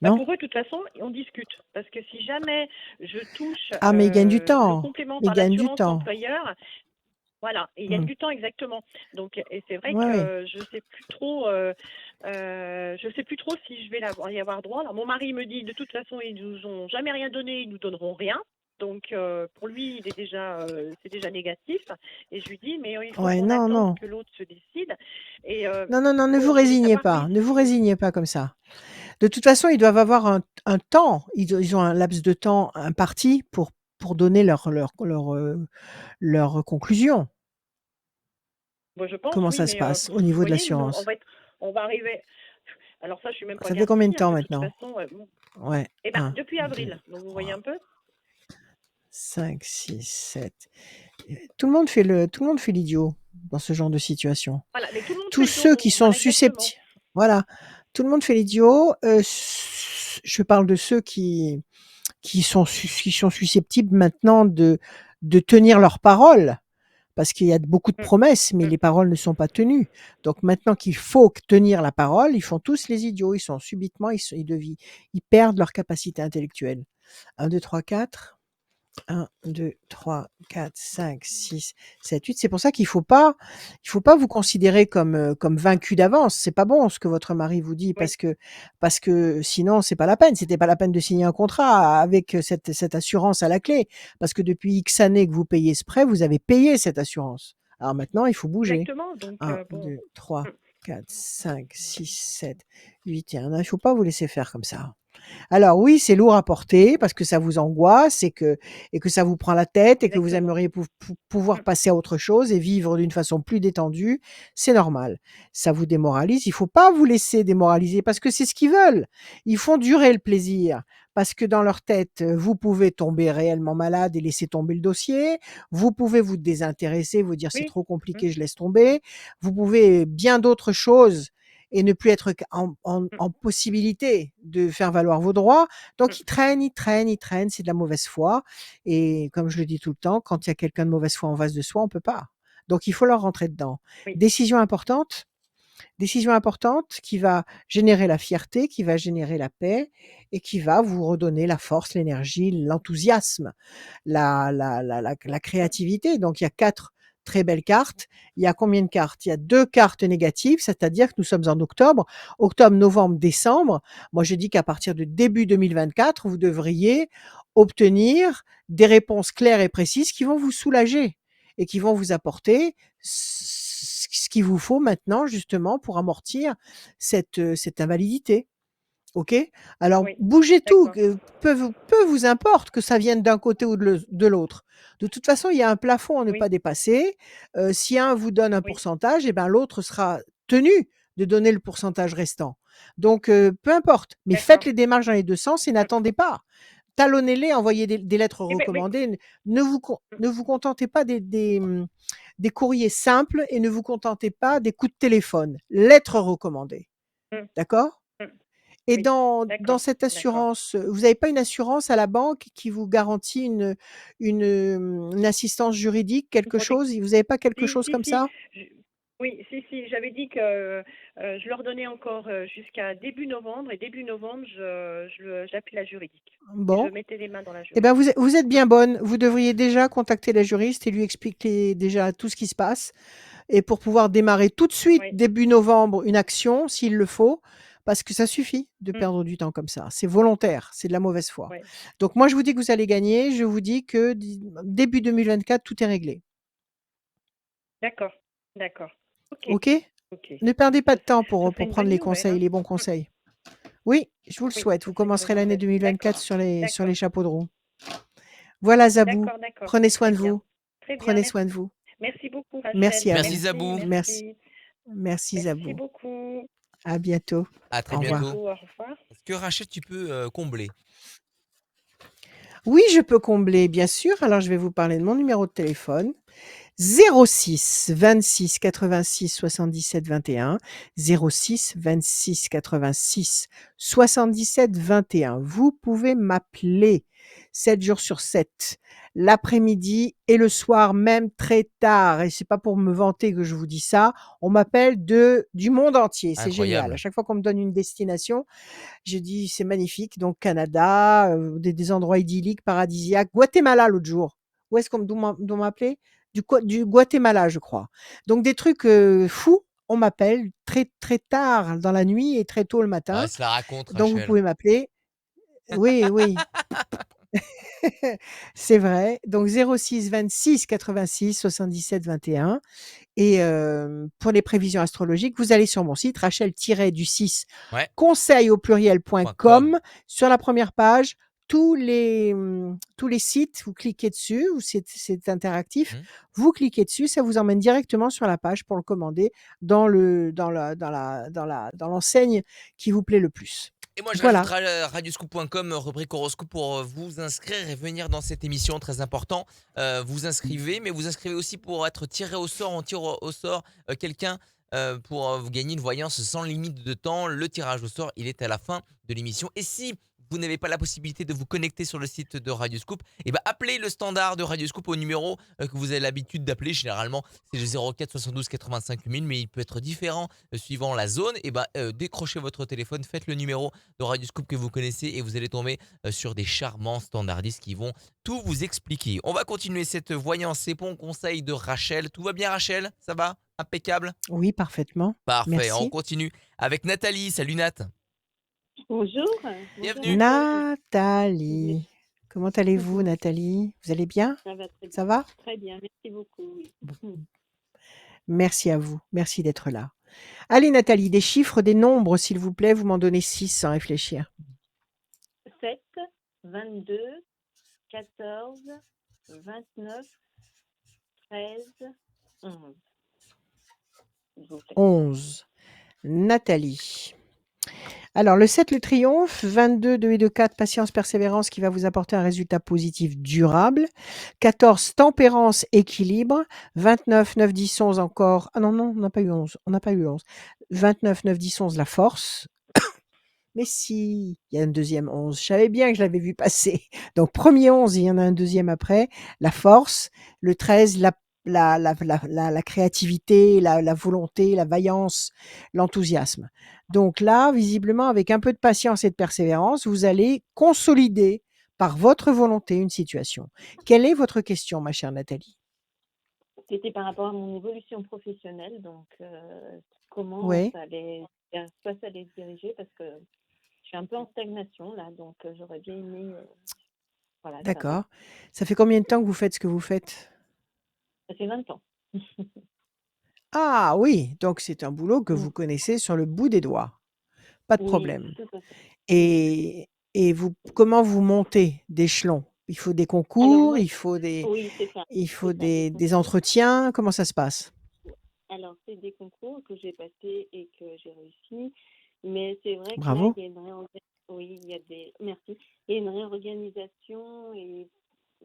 non? pour eux, de toute façon, on discute. Parce que si jamais je touche Ah, mais ils gagnent du le temps, complément ils par gagnent du l'assurance temps. employeur, voilà, et il gagne Mmh. du temps exactement. Donc, et c'est vrai Ouais, ouais. que je sais plus trop, je sais plus trop si je vais y avoir droit. Alors, mon mari me dit, de toute façon, ils nous ont jamais rien donné, ils nous donneront rien. Donc, pour lui, il est déjà, c'est déjà négatif. Et je lui dis, mais il faut Ouais, qu'on non, attende non. que l'autre se décide. Et Non, non, non, ne vous bon, je voulais résignez savoir, pas, oui, ne vous si, résignez pas comme ça. De toute façon, ils doivent avoir un temps, ils ont un laps de temps imparti pour donner leur conclusion. bon, je pense, Comment oui, ça se mais passe au vous niveau de voyez, nous, l'assurance? on va arriver. Alors ça, je suis même pas Ça fait combien de garantie, hein, temps de toute maintenant? façon. Bon. Ouais, Eh ben, 1, depuis 2, avril. Donc vous voyez 3, un peu. 5, 6, 7. Tout le monde fait l'idiot dans ce genre de situation. Voilà, mais tout le monde fait Tous le dos ceux qui rond. sont Voilà, exactement. susceptibles, voilà, tout le monde fait l'idiot, je parle de ceux qui sont susceptibles maintenant de tenir leurs paroles. Parce qu'il y a beaucoup de Mm, promesses, mais mm. les paroles ne sont pas tenues. Donc maintenant qu'il faut tenir la parole, ils font tous les idiots. Ils sont subitement, ils perdent leur capacité intellectuelle. 1, 2, 3, 4. 1, 2, 3, 4, 5, 6, 7, 8. C'est pour ça qu'il faut pas vous considérer comme vaincu d'avance. C'est pas bon ce que votre mari vous dit Oui, parce que sinon c'est pas la peine. C'était pas la peine de signer un contrat avec cette assurance à la clé. Parce que depuis X années que vous payez ce prêt, vous avez payé cette assurance. Alors maintenant, il faut bouger. exactement. Donc, 1, bon. 2, 3, Mm. 4, 5, 6, 7, 8 et 1. Il faut pas vous laisser faire comme ça. Alors oui, c'est lourd à porter parce que ça vous angoisse et que ça vous prend la tête et que vous Exactement. aimeriez pouvoir Mm. passer à autre chose et vivre d'une façon plus détendue. C'est normal. Ça vous démoralise. Il faut pas vous laisser démoraliser parce que c'est ce qu'ils veulent. Ils font durer le plaisir parce que dans leur tête, vous pouvez tomber réellement malade et laisser tomber le dossier. Vous pouvez vous désintéresser, vous dire c'est Oui. trop Mm, compliqué, je laisse tomber. Vous pouvez bien d'autres choses et ne plus être mm, en possibilité de faire valoir vos droits. mm. Donc ils traînent, ils traînent, ils traînent, c'est de la mauvaise foi. Et comme je le dis tout le temps, quand il y a quelqu'un de mauvaise foi en face de soi, on peut pas. Donc il faut leur rentrer dedans. Oui. Décision importante, décision importante qui va générer la fierté, qui va générer la paix et qui va vous redonner la force, l'énergie, l'enthousiasme, la Mm. créativité. Donc il y a 4 très belles cartes. Il y a combien de cartes? Il y a 2 cartes négatives, c'est-à-dire que nous sommes en octobre. Octobre, novembre, décembre. Moi, je dis qu'à partir de début 2024, vous devriez obtenir des réponses claires et précises qui vont vous soulager et qui vont vous apporter ce qu'il vous faut maintenant justement pour amortir cette invalidité. OK? Alors Oui. bougez tout, D'accord. que peu vous importe que ça vienne d'un côté ou de l'autre. De toute façon, il y a un plafond à ne Oui. pas dépasser. Si un vous donne un Oui. pourcentage et ben l'autre sera tenu de donner le pourcentage restant. Donc peu importe, mais faites D'accord. les démarches dans les 2 sens et Mm. n'attendez pas. Talonnez-les, envoyez des lettres Eh ben, oui. recommandées. Mm, Ne vous contentez pas des courriers simples et ne vous contentez pas des coups de téléphone. Lettres recommandées. mm, D'accord? mm. Et Oui. dans D'accord. cette D'accord. assurance, vous n'avez pas une assurance à la banque qui vous garantit une assistance juridique, Une quelque protection. chose? Vous n'avez pas quelque Si, chose si, comme si. ça? Oui, si, si. J'avais dit que je leur donnais encore jusqu'à début novembre. Et début novembre, j'appelle la juridique. Et je Bon. mettais les mains dans la Eh ben, juridique. vous êtes bien bonne. Vous devriez déjà contacter la juriste et lui expliquer déjà tout ce qui se passe et pour pouvoir démarrer tout de suite, Oui. début novembre, une action s'il le faut, parce que ça suffit de Mm, perdre du temps comme ça. C'est volontaire, c'est de la mauvaise foi. ouais. Donc moi, je vous dis que vous allez gagner. Je vous dis que début 2024, tout est réglé. D'accord. D'accord. Ok. OK? Ok. Ne perdez pas Ça, de temps ça serait pour une prendre bonne les nouvelle, conseils, hein. les bons Mm, conseils. Oui, je vous le oui, souhaite. ça Vous serait une commencerez bonne l'année nouvelle. 2024 D'accord. sur les D'accord. chapeaux de roue. Voilà Zabou. D'accord, d'accord. Prenez soin Très de bien. vous. Très bien. Prenez soin de vous. Merci beaucoup, Rachel. Merci à Merci vous. Merci, Zabou. Merci. merci. Merci Merci Zabou. beaucoup. À bientôt. À très Au À revoir. bientôt. bientôt. Au revoir. Est-ce que Rachel, tu peux combler? Oui, je peux combler, bien sûr. Alors, je vais vous parler de mon numéro de téléphone. 06 26 86 77 21, 06 26 86 77 21. Vous pouvez m'appeler 7 jours sur 7, l'après-midi et le soir même très tard. Et c'est pas pour me vanter que je vous dis ça. On m'appelle du monde entier. C'est génial. À Incroyable. chaque fois qu'on me donne une destination, je dis c'est magnifique. Donc Canada, des endroits idylliques, paradisiaques. Guatemala l'autre jour. Où est-ce d'où on m'a appelé? Du Guatemala, je crois. Donc des trucs fous. On m'appelle très très tard dans la nuit et très tôt le Ah, matin. elle se la raconte, Donc vous Rachel. pouvez m'appeler. Oui, oui. C'est vrai. Donc 06 26 86 77 21. Et pour les prévisions astrologiques, vous allez sur mon site rachel-du6 Ouais. conseil au .com. pluriel.com. Sur la première page, tous les sites, vous cliquez dessus, c'est interactif. Mmh. Vous cliquez dessus, ça vous emmène directement sur la page pour le commander dans l'enseigne qui vous plaît le plus. Et moi, je Voilà. rajouterai radioscoop.com, rubrique horoscope pour vous inscrire et venir dans cette émission, très important. Vous inscrivez, mais vous inscrivez aussi pour être tiré au sort. On tire au sort quelqu'un pour vous gagner une voyance sans limite de temps. Le tirage au sort, il est à la fin de l'émission. Et si vous n'avez pas la possibilité de vous connecter sur le site de Radioscoop, eh ben appelez le standard de Radioscoop au numéro que vous avez l'habitude d'appeler. Généralement, c'est le 04 72 85 8000, mais il peut être différent suivant la zone. Et ben décrochez votre téléphone, faites le numéro de Radioscoop que vous connaissez et vous allez tomber sur des charmants standardistes qui vont tout vous expliquer. On va continuer cette voyance et bons conseils de Rachel. Tout va bien, Rachel? Ça va? Impeccable? Oui, parfaitement. Parfait. On Merci. continue avec Nathalie. Salut Nat. Bonjour. Bienvenue. Nathalie. Comment allez-vous, Nathalie? Vous allez bien? Ça va très bien. Ça va? Très bien, merci beaucoup. Oui. Merci à vous. Merci d'être là. Allez, Nathalie, des chiffres, des nombres, s'il vous plaît. Vous m'en donnez 6 sans réfléchir. 7, 22, 14, 29, 13, 11. S'il vous plaît. 11. Nathalie. Alors, le 7, le triomphe. 22, 2 et 2, 4, patience, persévérance qui va vous apporter un résultat positif durable. 14, tempérance, équilibre. 29, 9, 10, 11 encore. Ah non, non, on n'a pas eu 11. On n'a pas eu 11. 29, 9, 10, 11, la force. Mais si, il y a un deuxième 11. Je savais bien que je l'avais vu passer. Donc, premier 11, il y en a un deuxième après. La force. Le 13, la créativité, la volonté, la vaillance, l'enthousiasme. Donc là, visiblement, avec un peu de patience et de persévérance, vous allez consolider par votre volonté une situation. Quelle est votre question, ma chère Nathalie? C'était par rapport à mon évolution professionnelle, donc comment Oui, vers quoi ça allait se diriger, parce que je suis un peu en stagnation là, donc j'aurais bien aimé savoir. d'accord. Ça fait combien de temps que vous faites ce que vous faites? Ça fait 20 ans. Ah oui, donc c'est un boulot que Mm. vous connaissez sur le bout des doigts. Pas de Oui, problème. tout à fait. Et comment vous montez d'échelon? Il faut des Alors concours, moi, oui, c'est ça, il faut c'est ça, des des concours. entretiens? Comment ça se passe? Alors c'est des concours que j'ai passés et que j'ai réussi, mais c'est vrai que là Bravo. il y a une oui, il y a merci, il y a une réorganisation et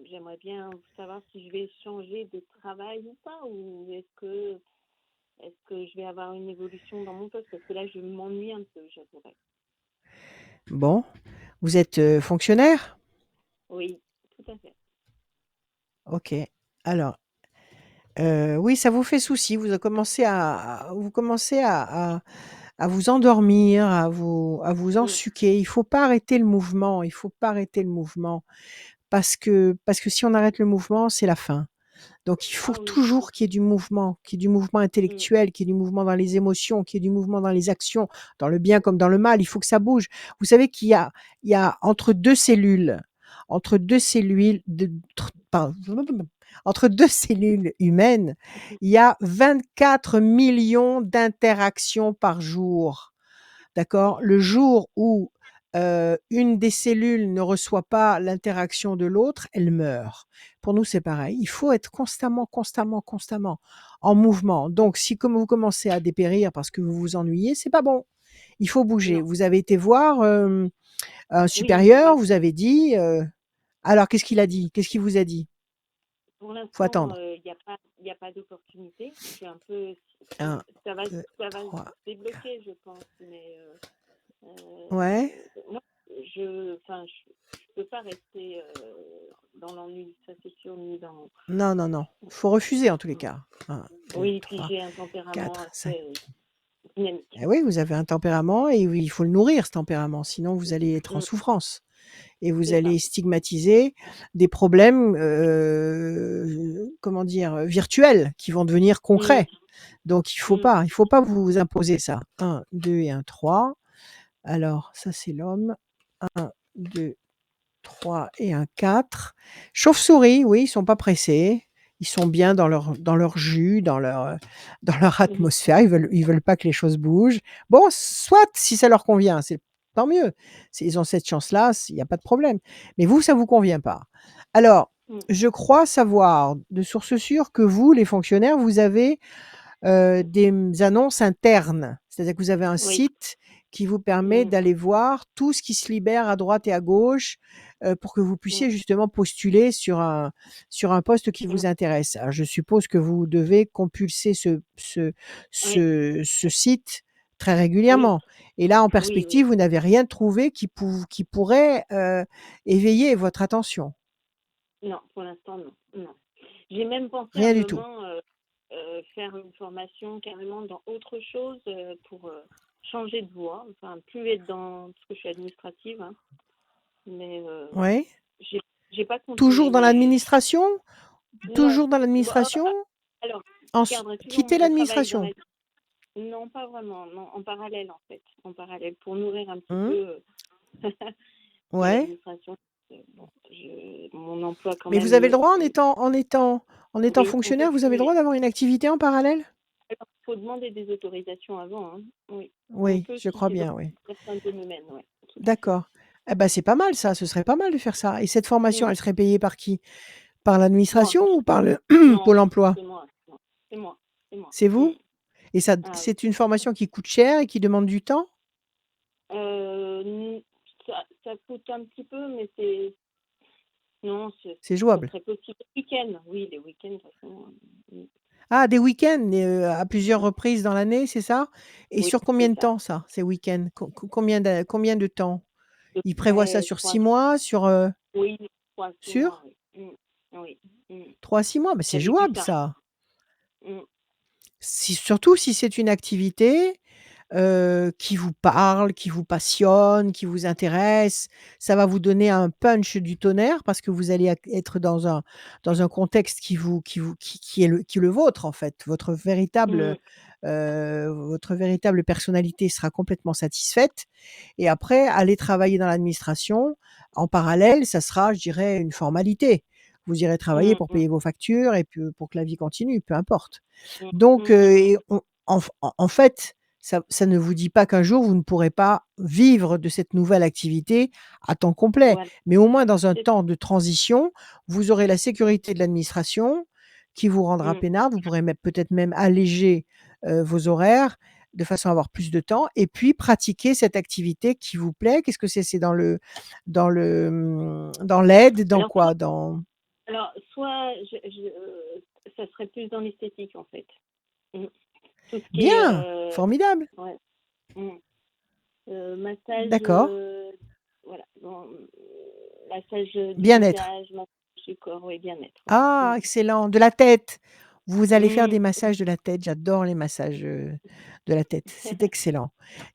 j'aimerais bien savoir si je vais changer de travail ou pas, ou est-ce que je vais avoir une évolution dans mon poste, parce que là je m'ennuie un peu, j'avouerais. Bon, vous êtes, fonctionnaire? Oui, tout à fait. OK. Alors, oui, ça vous fait souci. Vous commencez à vous endormir, à vous Mm. ensuquer. Il faut pas arrêter le mouvement, il faut pas arrêter le mouvement parce que si on arrête le mouvement, c'est la fin. Donc il faut Ah oui, toujours qu'il y ait du mouvement, qu'il y ait du mouvement mm, intellectuel, qu'il y ait du mouvement dans les émotions, qu'il y ait du mouvement dans les actions, dans le bien comme dans le mal. Il faut que ça bouge. Vous savez il y a entre 2 cellules de tr pardon, entre 2 cellules humaines, il y a 24 millions d'interactions par jour. D'accord? Le jour où, une des cellules ne reçoit pas l'interaction de l'autre, elle meurt. Pour nous, c'est pareil. Il faut être constamment, constamment, constamment en mouvement. Donc si comme vous commencez à dépérir parce que vous vous ennuyez, c'est pas bon. Il faut bouger. non, Vous avez été voir, un oui, supérieur, vous avez dit, alors qu'est-ce qu'il a dit? Qu'est-ce qu'il vous a dit? pour Faut l'instant, attendre. il y a pas d'opportunité. Je suis un peu, 1, ça va 2, se 3. débloquer, je pense, mais Ouais. moi, je peux pas rester dans l'ennui, ça c'est sûr, ni dans. Non, non, non. Faut refuser en tous les cas. 1, 2, Oui, puis 3, j'ai un tempérament 4, 5. assez dynamique. Eh oui, vous avez un tempérament et oui, il faut le nourrir, ce tempérament, sinon vous allez être en Mm, souffrance et vous c'est ça. allez stigmatiser des problèmes, comment dire, virtuels qui vont devenir Mm, concrets. Donc mm, il faut pas vous imposer ça. 1, 2 et 1, 3. Alors ça, c'est l'homme. 1, 2, 3 et un 4. Chauve-souris, oui, ils sont pas pressés. Ils sont bien dans leur jus, dans leur mhm. atmosphère. Ils veulent pas que les choses bougent. Bon, soit si ça leur convient, c'est tant mieux. S'ils ont cette chance-là, il y a pas de problème. Mais vous, ça vous convient pas. Alors, Mm. je crois savoir de source sûre que vous, les fonctionnaires, vous avez des annonces internes. C'est-à-dire que vous avez un Oui. site qui vous permet Mm, d'aller voir tout ce qui se libère à droite et à gauche, pour que vous mm, puissiez justement postuler sur un poste qui mm. vous intéresse. Alors je suppose que vous devez compulser Oui, ce site très oui, régulièrement et là, en oui, oui. perspective, vous n'avez rien trouvé qui pourrait, éveiller votre attention? Non, pour l'instant, non. Non. J'ai même pensé à un Rien du tout? moment faire une formation carrément dans autre chose pour changer de voie, enfin plus être dans, parce que je suis administrative, hein, mais Ouais? j'ai j'ai pas continué. Toujours dans Mais l'administration? non, Toujours dans Bon, l'administration? alors En je garderai toujours quitter mon travail dans l'administration? la. Non, pas vraiment, non, en parallèle en fait, en parallèle pour nourrir un petit Mmh. peu que Ouais. l'administration. Bon, mon emploi quand Mais vous même avez le me. droit en étant Oui, on peut fonctionnaire, vous avez le droit cumuler. d'avoir une activité en parallèle? Alors, il faut demander des autorisations avant, hein. Oui, on Oui, peut je si crois les bien, oui. autorisations me mènent, oui, tout à fait. D'accord. Eh ben, c'est pas mal ça, ce serait pas mal de faire ça et cette Mm. formation, elle serait payée par qui? Par Moi, l'administration ou par le non, Pôle emploi? c'est moi, c'est moi, c'est moi. C'est Mm. vous? Et ça Ah oui. c'est une formation qui coûte cher et qui demande du temps? Euh, ça coûte un petit peu, mais c'est. Non, C'est ça jouable? serait possible. Les week-ends, oui, les week-ends, de toute façon. Ah, des week-ends, à plusieurs Mm. reprises dans l'année, c'est ça? Et Oui, sur combien c'est de ça. temps ça, ces week-ends? Combien de temps? De Ils prévoient ça près sur 6 3, mois, sur, oui, 6 mois, sur? oui. Oui. Mm. 3 à 6 mois? Bah, Ça c'est débute jouable par. ça. Mm. Surtout si c'est une activité, qui vous parle, qui vous passionne, qui vous intéresse. Ça va vous donner un punch du tonnerre parce que vous allez être dans un contexte qui est le vôtre en fait. Mm. Votre véritable personnalité sera complètement satisfaite et après aller travailler dans l'administration, en parallèle, ça sera, je dirais, une formalité. Vous irez travailler Mm. pour Mm. payer vos factures et puis pour que la vie continue, peu importe. Mm. Donc, Mm. Mm. et en fait, ça ne vous dit pas qu'un jour vous ne pourrez pas vivre de cette nouvelle activité à temps complet. Voilà. Mais au moins dans un C'est temps de transition, vous aurez la sécurité de l'administration qui vous rendra Mm. peinard. Vous pourrez peut-être même alléger, vos horaires de façon à avoir plus de temps et puis pratiquer cette activité qui vous plaît. Qu'est-ce que c'est? C'est dans l'aide? Dans Alors, quoi? Dans soit ça serait plus dans l'esthétique en fait. Mm. Tout ce qui est bien! Formidable! ouais. Mm. Massage, D'accord. voilà, massage du Bien-être. visage, massage du corps, oui, bien-être, ouais. Ah, excellent. De la tête. Vous allez faire Mm. des massages de la tête. J'adore les massages, de la tête. C'est excellent.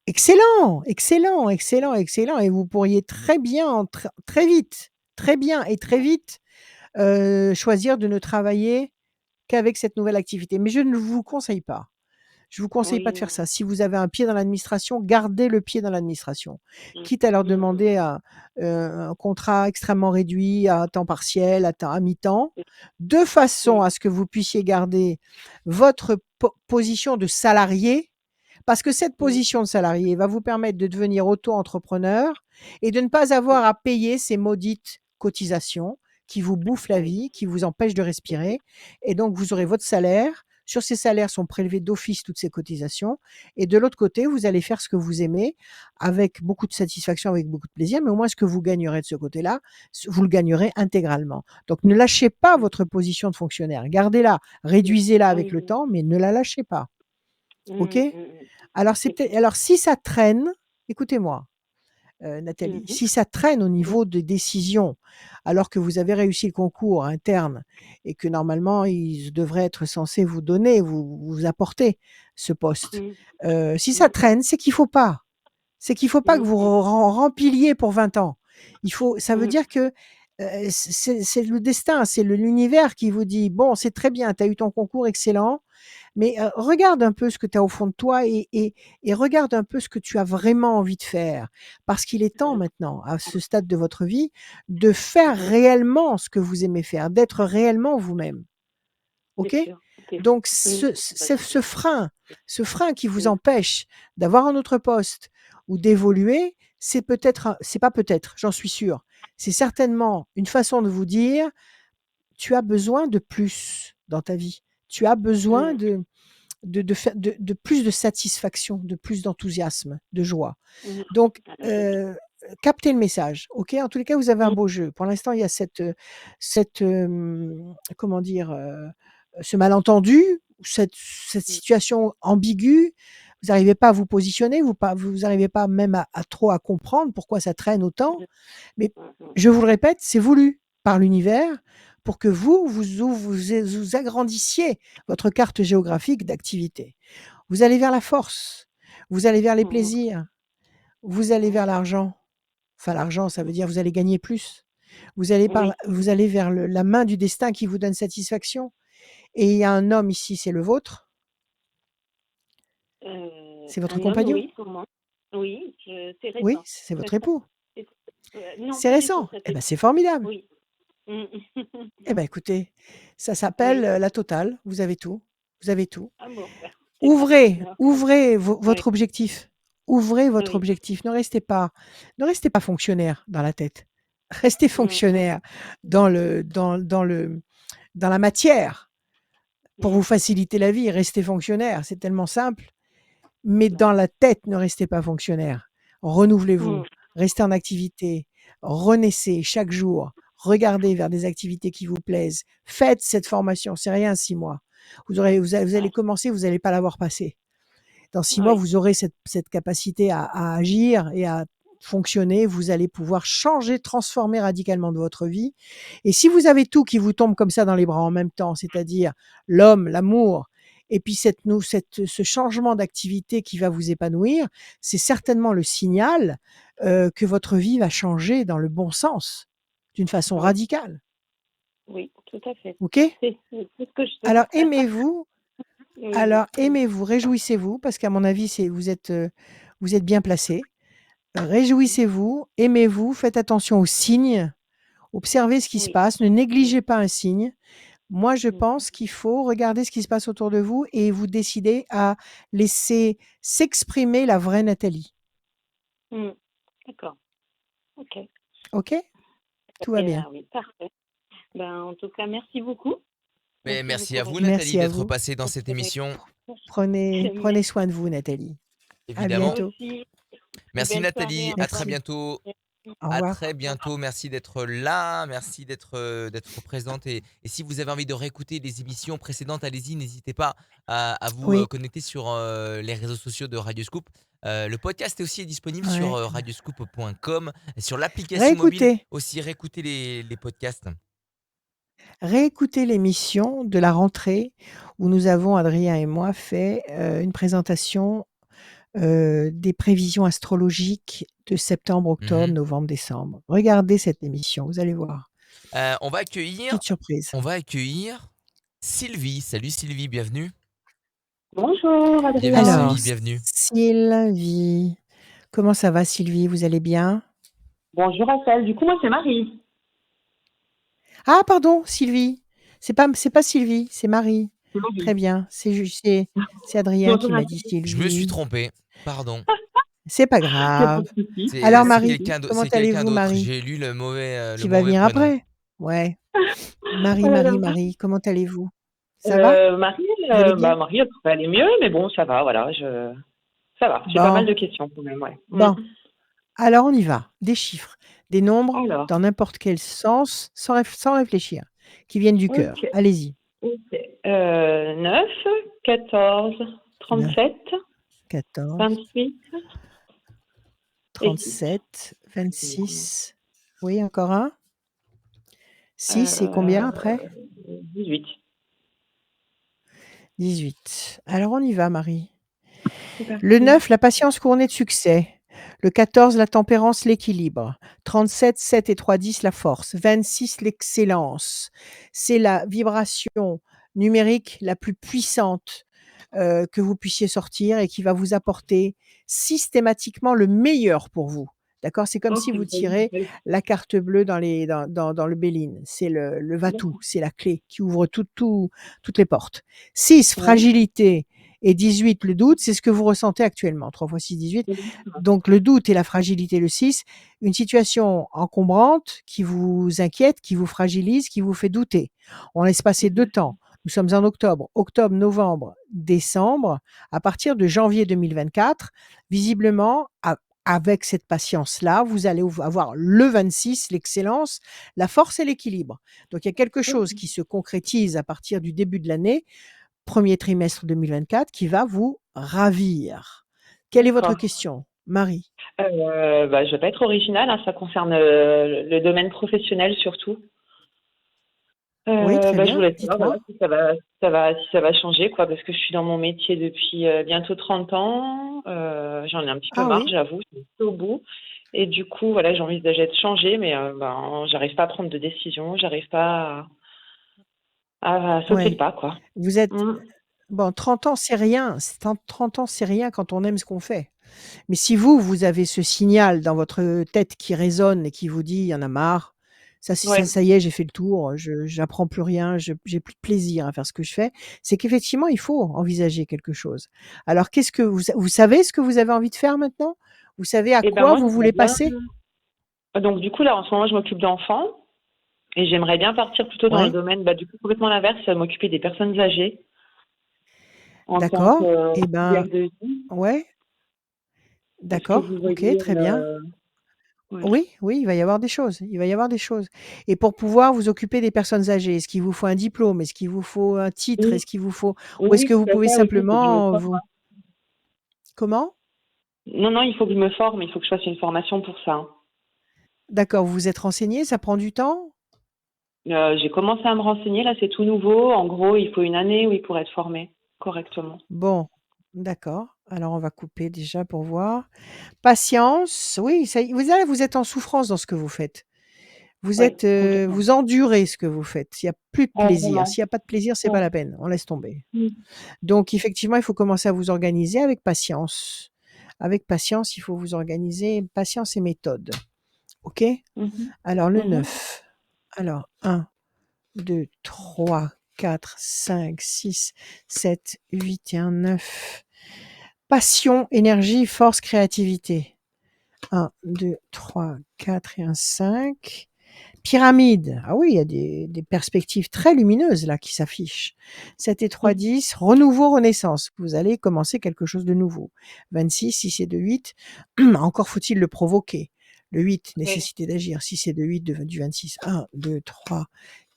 Excellent! Excellent, excellent, excellent et vous pourriez très bien, très vite, très bien et très Ouais. vite, choisir de ne travailler qu'avec cette nouvelle activité. Mais je ne vous conseille pas. Je vous conseille pas Oui, de faire non. ça. Si vous avez un pied dans l'administration, gardez le pied dans l'administration. Mm. Quitte à leur Mm. demander un contrat extrêmement réduit à temps partiel, à mi-temps, de façon Mm. à ce que vous puissiez garder votre position de salarié, parce que cette Mm. position de salarié va vous permettre de devenir auto-entrepreneur et de ne pas avoir à payer ces maudites cotisations qui vous bouffent la Oui. vie, qui vous empêchent de respirer et donc vous aurez votre salaire Sur ces salaires sont prélevés d'office toutes ces cotisations et de l'autre côté, vous allez faire ce que vous aimez avec beaucoup de satisfaction, avec beaucoup de plaisir, mais au moins ce que vous gagnerez de ce côté-là, vous le gagnerez intégralement. Donc ne lâchez pas Mmh. votre position de fonctionnaire. Gardez-la, réduisez-la avec le Mmh. temps, mais ne la lâchez pas. OK? Mmh, mmh mh. Alors si ça traîne, écoutez-moi, Mmh Nathalie, mh. si ça traîne au Mmh. niveau des décisions, alors que vous avez réussi le concours interne et que normalement ils devraient être censés vous donner, vous apporter ce poste, si ça Mmh. traîne, c'est qu'il faut pas. C'est qu'il faut pas que Mmh. vous rempiliez pour 20 ans. Ça veut Mmh. dire que, c'est le destin, c'est l'univers qui vous dit: «Bon, c'est très bien, tu as eu ton concours excellent, mais, regarde un peu ce que tu as au fond de toi et regarde un peu ce que tu as vraiment envie de faire». Parce qu'il est temps maintenant, à ce stade de votre vie, de faire réellement ce que vous aimez faire, d'être réellement vous-même. Bien OK? sûr. OK. Donc Mmh. ce frein qui vous Mmh. empêche d'avoir un autre poste ou d'évoluer, c'est pas peut-être, j'en suis sûre, c'est certainement une façon de vous dire: «Tu as besoin de plus dans ta vie. Tu as besoin Mmh. de plus de satisfaction, de plus d'enthousiasme, de joie». Mmh. Donc, Alors je sais. captez le message, OK? En tous les cas, vous avez un Mmh. beau jeu. Pour l'instant, il y a comment dire? Ce malentendu, cette Mmh. situation ambiguë. Vous n'arrivez pas à vous positionner, vous arrivez pas même à trop à comprendre pourquoi ça traîne autant. Mmh. Mais Mmh mh. je vous le répète, c'est voulu par l'univers pour que vous agrandissiez votre carte géographique d'activité. Vous allez vers la force, vous allez vers les Mmh. plaisirs, vous allez Mmh. vers l'argent. Enfin, l'argent, ça Mmh. veut dire vous allez gagner plus. Oui. Vous allez vers la main du destin qui vous donne satisfaction. Et il y a un homme ici, c'est le vôtre? C'est votre Un homme, compagnon? oui, sûrement. Oui, c'est Oui, récent. c'est votre Récent. époux? C'est non, C'est c'est récent, récent? ça Eh fait ben, c'est formidable. oui. Mmh. Eh ben, écoutez, ça s'appelle, Oui. la totale. Vous avez tout. Vous avez tout. Ah bon, bah, c'est parfait Ouvrez, alors. ouvrez Oui, votre objectif. Ouvrez votre oui. objectif. Ne restez pas fonctionnaire dans la tête. Restez Mmh mh. fonctionnaire dans la matière pour Mmh. vous faciliter la vie. Restez fonctionnaire, c'est tellement simple. Mais Ouais. dans la tête, ne restez pas fonctionnaire. Renouvelez-vous, Mmh. restez en activité, renaissez chaque jour, regardez vers des activités qui vous plaisent. Faites cette formation, c'est rien 6 mois. Vous allez Ouais. commencer, vous allez pas l'avoir passé. Dans 6 mois, Oui. vous aurez cette capacité à agir et à fonctionner. Vous allez pouvoir changer, transformer radicalement de votre vie. Et si vous avez tout qui vous tombe comme ça dans les bras en même temps, c'est-à-dire l'homme, l'amour, et puis ce changement d'activité qui va vous épanouir, c'est certainement le signal que votre vie va changer dans le bon sens, d'une façon Oui. radicale. Oui, tout à fait. OK? C'est tout ce que je souhaite. Alors aimez-vous, Oui. Mmh. réjouissez-vous, parce qu'à mon avis, vous êtes bien placé. Réjouissez-vous, aimez-vous, faites attention aux signes, observez ce qui se Oui. passe, ne Mmh. négligez pas un signe. Moi, je Mmh. pense qu'il faut regarder ce qui se passe autour de vous et vous décider à laisser s'exprimer la vraie Nathalie. Mmh. D'accord. OK. OK? Tout va Et bien. oui, parfait. Ben, en tout cas, merci beaucoup. Mais Merci merci beaucoup, à vous, Rachel. Nathalie, Merci à d'être vous. passée dans cette émission, Prenez soin de vous, Nathalie. À Toi évidemment. bientôt. aussi. Merci, Belle soirée. Nathalie. Au À revoir. très Merci. bientôt. Au À revoir. très bientôt. Merci d'être là. Merci d'être présente. Et si vous avez envie de réécouter les émissions précédentes, allez-y. N'hésitez pas à vous Oui, connecter sur les réseaux sociaux de Radioscoop. Le podcast aussi est disponible sur ouais. radioscoop.com. Et sur l'application mobile Réécoutez, aussi, réécoutez les podcasts. réécoutez l'émission de la rentrée où nous avons, Adrien et moi, fait, une présentation, des prévisions astrologiques de septembre, octobre, Mhm. novembre, décembre. Regardez cette émission, vous allez voir. On va accueillir, Petite surprise. on va accueillir Sylvie. Salut Sylvie, bienvenue. Bonjour, Bienvenue Adrien. Alors, Sylvie, bienvenue. Sylvie, comment ça va Sylvie? Vous allez bien? Bonjour Rachel, du coup moi c'est Marie. Ah pardon, Sylvie. C'est pas Sylvie, c'est Marie. C'est Très Marie. bien, c'est Adrien Bonjour qui m'a dit Rachel, Je me suis Sylvie. trompé. Pardon. C'est pas il n'y a pas grave. de souci. Alors Pas de Marie, souci. comment C'est quelqu'un allez-vous d'autre. Marie? J'ai lu le Qui va mauvais venir prénom. après? Ouais. Oh là là. Marie, comment allez-vous? Ça va? Marie, Vous allez bien? Marie, elle pourrait aller mieux, mais bon, ça va, voilà, ça va. J'ai pas mal Bon, de questions quand même, ouais. bon. Alors on y va. Des chiffres, des nombres Alors, dans n'importe quel sens, sans réfléchir, qui viennent du cœur. ok, Allez-y. ok. 9, 14, 9, 37, 14, 28 et 10. 37, 26. Oui, encore un. 6 et combien après? 18. 18. Alors on y va, Marie. C'est parti. Le 9, la patience couronnée de succès. Le 14, la tempérance, l'équilibre. 37, 7 et 3, 10, la force. 26, l'excellence. C'est la vibration numérique la plus puissante que vous puissiez sortir et qui va vous apporter systématiquement le meilleur pour vous. D'accord? C'est comme Ok, si vous tirez la carte bleue dans le Béline. C'est le Vatou, c'est la clé qui ouvre toutes les portes. 6, Ouais. fragilité. Et 18, le doute, c'est ce que vous ressentez actuellement. 3 fois 6, 18. Donc le doute et la fragilité, le 6, une situation encombrante qui vous inquiète, qui vous fragilise, qui vous fait douter. On laisse passer 2 temps. Nous sommes en octobre, novembre, décembre. À partir de janvier 2024, visiblement, avec cette patience-là, vous allez avoir le 26, l'excellence, la force et l'équilibre. Donc il y a quelque chose qui se concrétise à partir du début de l'année, premier trimestre 2024, qui va vous ravir. Quelle est votre D'accord. question, Marie? Je vais pas être originale, hein, ça concerne le domaine professionnel surtout. Oui, très Je bien, voulais savoir dites-moi. voilà, si ça va changer, quoi, parce que je suis dans mon métier depuis bientôt 30 ans. J'en ai un petit peu Ah marre, oui, j'avoue, je suis au bout. Et du coup, voilà, j'ai envisagé de changer, mais j'arrive pas à prendre de décision, j'arrive pas à sauter le ouais. pas, quoi. Vous êtes Mm. bon, 30 ans, c'est rien. 30 ans, c'est rien quand on aime ce qu'on fait. Mais si vous avez ce signal dans votre tête qui résonne et qui vous dit: «Il y en a marre, Ouais. ça y est, j'ai fait le tour, je j'apprends plus rien, j'ai plus de plaisir à faire ce que je fais», c'est qu'effectivement, il faut envisager quelque chose. Alors qu'est-ce que vous savez ce que vous avez envie de faire maintenant? Vous savez à Et ben quoi moi, vous j'aimerais voulez bien. passer? Donc du coup, là, en ce moment, je m'occupe d'enfants et j'aimerais bien partir plutôt dans le Ouais, domaine, du coup, complètement l'inverse, m'occuper des personnes âgées en tant d'accord. Et qu'auxiliaire ben, de vie. ouais, Est-ce que d'accord, vous OK, voyez très bien. ouais. Oui, oui, il va y avoir des choses, il va y avoir des choses. Et pour pouvoir vous occuper des personnes âgées, est-ce qu'il vous faut un diplôme? Est-ce qu'il vous faut un titre? Oui, Est-ce qu'il vous faut ou est-ce oui, que vous tout à pouvez fait, oui, il faut que je me simplement forme. vous comment? Non, non, il faut que je me forme, il faut que je fasse une formation pour ça. D'accord, vous vous êtes renseigné, ça prend du temps? J'ai commencé à me renseigner, là, c'est tout nouveau. En gros, il faut une année, oui, pour être formé correctement. Bon, d'accord. Alors on va couper déjà pour voir. Patience, oui, ça y vous êtes en souffrance dans ce que vous faites. Vous Oui, êtes, complètement. vous endurez ce que vous faites. Il y a plus de plaisir. Vraiment. S'il y a pas de plaisir, c'est pas Ouais. la peine, on laisse tomber. Mm. Donc effectivement, il faut commencer à vous organiser avec patience. Avec patience, il faut vous organiser, patience et méthode. OK? Mhm. Alors le Mhm. 9. Alors 1, 2, 3, 4, 5, 6, 7, 8 et un 9. Passion, énergie, force, créativité. 1, 2, 3, 4 et un 5. Pyramide. Ah oui, il y a des perspectives très lumineuses là qui s'affichent. 7 et 3, 10. Renouveau, renaissance. Vous allez commencer quelque chose de nouveau. 26, 6 et 2, 8. Encore faut-il le provoquer. Le 8, Oui. nécessité d'agir. 6 et 2, 8 du 26. 1, 2, 3,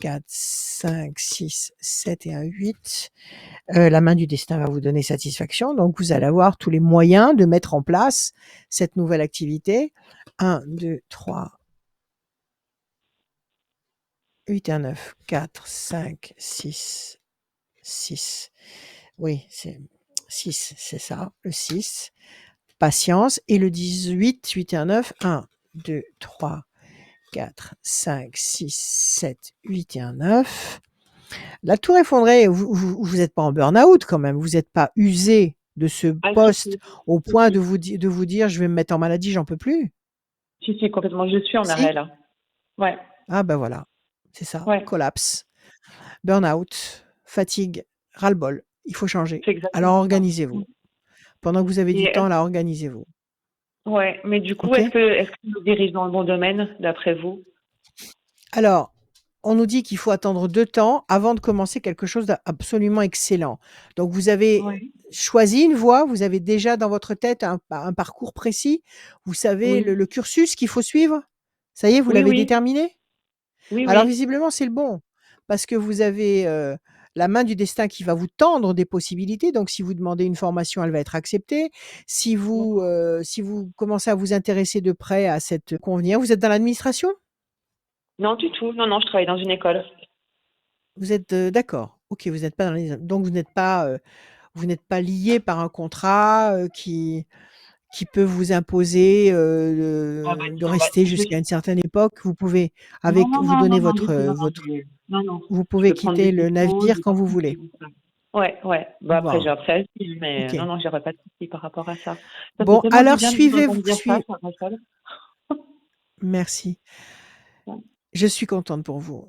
4, 5, 6, 7 et un 8. La main du destin va vous donner satisfaction. Donc, vous allez avoir tous les moyens de mettre en place cette nouvelle activité. 1, 2, 3, 8 et un 9, 4, 5, 6, 6. Oui, c'est 6, c'est ça, le 6. Patience. Et le 18, 8 et un 9, 1, 2, 3, 4, 5, 6, 7, 8 et un 9. La tour effondrée, vous êtes pas en burn-out quand même, vous n'êtes pas usé de ce Ah, si, poste si. au Si, point si. de vous dire: «Je vais me mettre en maladie, j'en peux plus». Si, si, complètement. Je suis en arrêt, Si? là. Ouais. Ah ben voilà, c'est ça, Ouais. collapse, burn-out, fatigue, ras-le-bol, il faut changer. C'est Alors exactement ça. Mm. organisez-vous. Pendant que vous avez Et du temps là, organisez-vous. mais du coup, OK? est-ce que je me dirige dans le bon domaine, d'après vous? Alors on nous dit qu'il faut attendre 2 temps avant de commencer quelque chose d'absolument excellent. Donc vous avez Oui. choisi une voie, vous avez déjà dans votre tête un parcours précis, vous savez Oui. le cursus qu'il faut suivre? Ça y est, vous Oui, l'avez oui. déterminé? Oui, Alors oui. visiblement, c'est le bon, parce que vous avez, la main du destin qui va vous tendre des possibilités. Donc si vous demandez une formation, elle va être acceptée. D'accord. Si vous commencez à vous intéresser de près à cette convenir, vous êtes dans l'administration? Non, du tout. Non, non, je travaille dans une école. Vous êtes, d'accord. OK, vous n'êtes pas dans les donc vous n'êtes pas lié par un contrat, qui peut vous imposer, Ah bah, de non, bah, rester jusqu'à une certaine époque. Vous pouvez non, avec non, vous non, non, donner non, du votre, tout. Non, non, votre non, non. vous Je pouvez peux prendre des quitter le dispos, navire j'ai quand pas de vous voulez. soucis pour ça. Ouais, ouais. Bah, après, Bon, j'ai un préavis, mais non, OK. non, j'aurais pas de soucis par rapport à ça. Ça fait Bon, tellement du alors bien de vous entendre dire ça, sui ça Rachel. merci. Ouais. Je suis contente pour vous.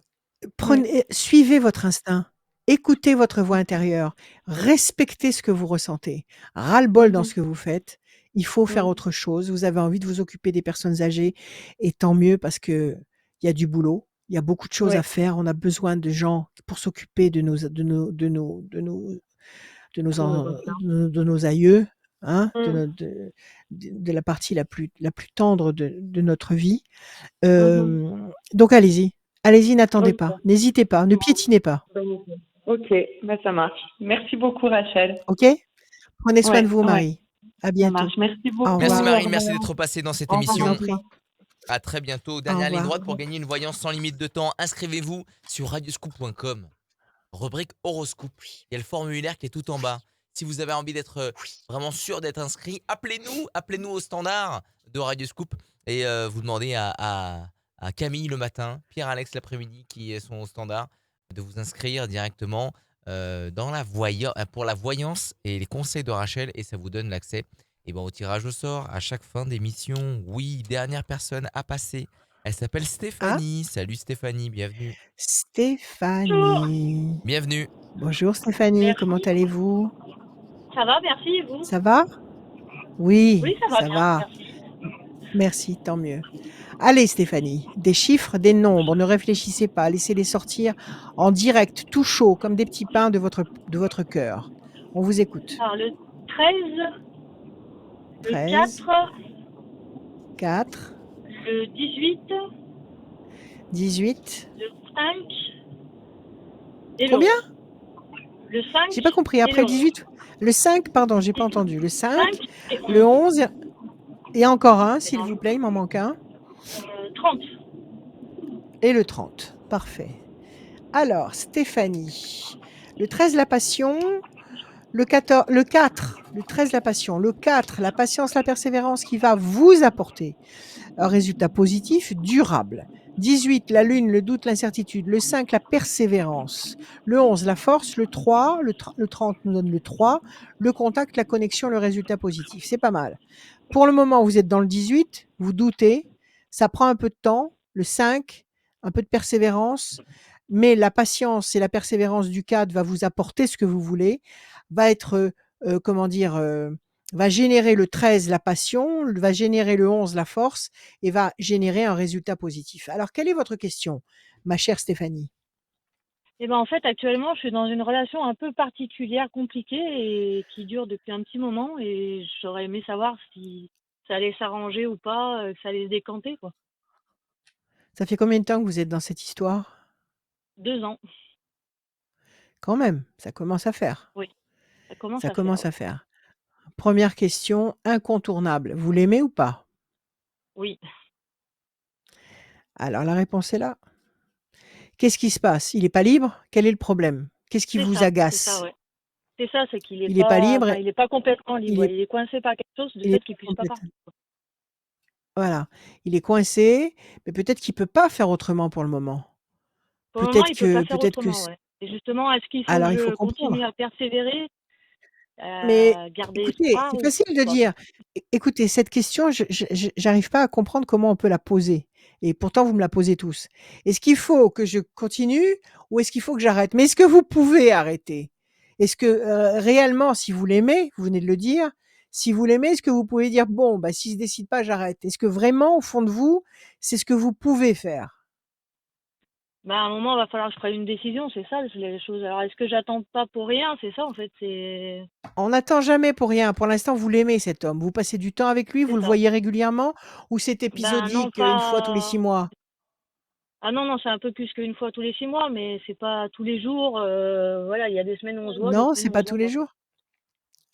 Ouais. Suivez votre instinct, écoutez votre voix intérieure, respectez ce que vous ressentez. Ras-le-bol dans Mhm. ce que vous faites. Il faut faire Mm. autre chose. Vous avez envie de vous occuper des personnes âgées et tant mieux parce qu'il y a du boulot. Il y a beaucoup de choses à Ouais. faire. On a besoin de gens pour s'occuper De nos anciens. de nos aïeux, hein, Mm. de la partie la plus tendre de notre vie. Mhm. Donc allez-y. Allez-y, n'attendez Ok. pas. N'hésitez pas, ne Bon, piétinez pas. bonne idée. Ok, bah, ça marche. Merci beaucoup, Rachel. OK? Prenez soin de Ouais, vous, ouais, Marie. À ça bientôt. marche. Merci Au beaucoup. Merci revoir. Au Marie, merci revoir. d'être passée dans cette Au Je vous en émission. revoir. prie. À très bientôt. Au Dernière ligne revoir. droite pour gagner une voyance sans limite de temps. Inscrivez-vous sur radioscoop.com. Rubrique horoscope. Il y a le formulaire qui est tout en bas. Si vous avez envie d'être vraiment sûr d'être inscrit, appelez-nous au standard de Radioscoop et vous demandez à Camille le matin, Pierre-Alex l'après-midi qui sont au standard, de vous inscrire directement pour la voyance et les conseils de Rachel et ça vous donne l'accès au tirage au sort à chaque fin d'émission. Oui, dernière personne à passer. Elle s'appelle Ah, Stéphanie. Salut Stéphanie, bienvenue. Bonjour, Stéphanie. Bienvenue. Bonjour Stéphanie, comment merci. allez-vous? Ça va, merci, et vous? Ça va? Oui, Oui, ça va ça bien, va. merci. Merci, tant mieux. Allez Stéphanie, des chiffres, des nombres, ne réfléchissez pas, laissez-les sortir en direct, tout chaud, comme des petits pains de votre cœur. On vous écoute. Alors, le 13, le 13, 4, 4, le 18, 18. le 5 et le Combien? 11. Le 5 J'ai pas compris. et le Après le 11. 18, le 5, pardon, j'ai pas entendu. Le 5 5, et le 11. 11 et encore un, Et s'il dans vous plaît, il m'en manque un. 30. Et le 30. Parfait. Alors, Stéphanie, le 13, la passion. Le 14, le 4, le 13, la passion. Le 4, la patience, la persévérance qui va vous apporter un résultat positif, durable. 18, la lune, le doute, l'incertitude. Le 5, la persévérance. Le 11, la force. Le 3, le 30 nous donne le 3. Le contact, la connexion, le résultat positif. C'est pas mal. Pour le moment, vous êtes dans le 18, vous doutez. Ça prend un peu de temps. Le 5, un peu de persévérance. Mais la patience et la persévérance du 4 va vous apporter ce que vous voulez, va être, comment dire, va générer le 13 la passion, va générer le 11 la force et va générer un résultat positif. Alors, quelle est votre question, ma chère Stéphanie? Et ben en fait, actuellement, je suis dans une relation un peu particulière, compliquée et qui dure depuis un petit moment. Et j'aurais aimé savoir si ça allait s'arranger ou pas, que ça allait se décanter, quoi. Ça fait combien de temps que vous êtes dans cette histoire? 2 ans, Quand même, ça commence à faire. oui, ça commence Ça à faire, commence oui. à faire. Première question incontournable, vous l'aimez ou pas? Oui, Alors la réponse est là. Qu'est-ce qui se passe? Il est pas libre? Quel est le problème? Qu'est-ce qui vous c'est ça, agace? ouais. C'est ça, c'est qu'il est Il est pas pas, libre, enfin, il est pas complètement libre, il ouais. est Il est coincé par quelque chose, du il est fait pas qu'il puisse pas complète partir, quoi. voilà, il est coincé, mais peut-être qu'il peut pas faire autrement pour le moment. Pour le moment, il peut pas faire Peut-être que autrement, c ouais. Et justement, est-ce qu'il faut que alors il faut je continue comprendre. à persévérer, Mais garder écoutez, espoir c'est ou facile de quoi? dire écoutez, cette question, j'arrive pas à comprendre comment on peut la poser et pourtant vous me la posez tous. Est-ce qu'il faut que je continue ou est-ce qu'il faut que j'arrête? Mais est-ce que vous pouvez arrêter? Est-ce que, réellement, si vous l'aimez, vous venez de le dire, si vous l'aimez, est-ce que vous pouvez dire: «Bon, bah, s'il se décide pas, j'arrête»? Est-ce que vraiment, au fond de vous, c'est ce que vous pouvez faire? Bah, à un moment, il va falloir que je prenne une décision, c'est ça les choses. Alors, est-ce que j'attends pas pour rien? C'est ça, en fait, On n'attend jamais pour rien. Pour l'instant, vous l'aimez cet homme. Vous passez du temps avec lui, c'est vous le ça. voyez régulièrement ou c'est Ben non, épisodique, une fois tous les 6 pas. mois? Ah non, non, c'est un peu plus qu'une fois tous les 6 mois, mais c'est pas tous les jours. Voilà, il y a des semaines où on se voit, d'autres Non, semaines c'est où on pas se tous voit les pas. jours?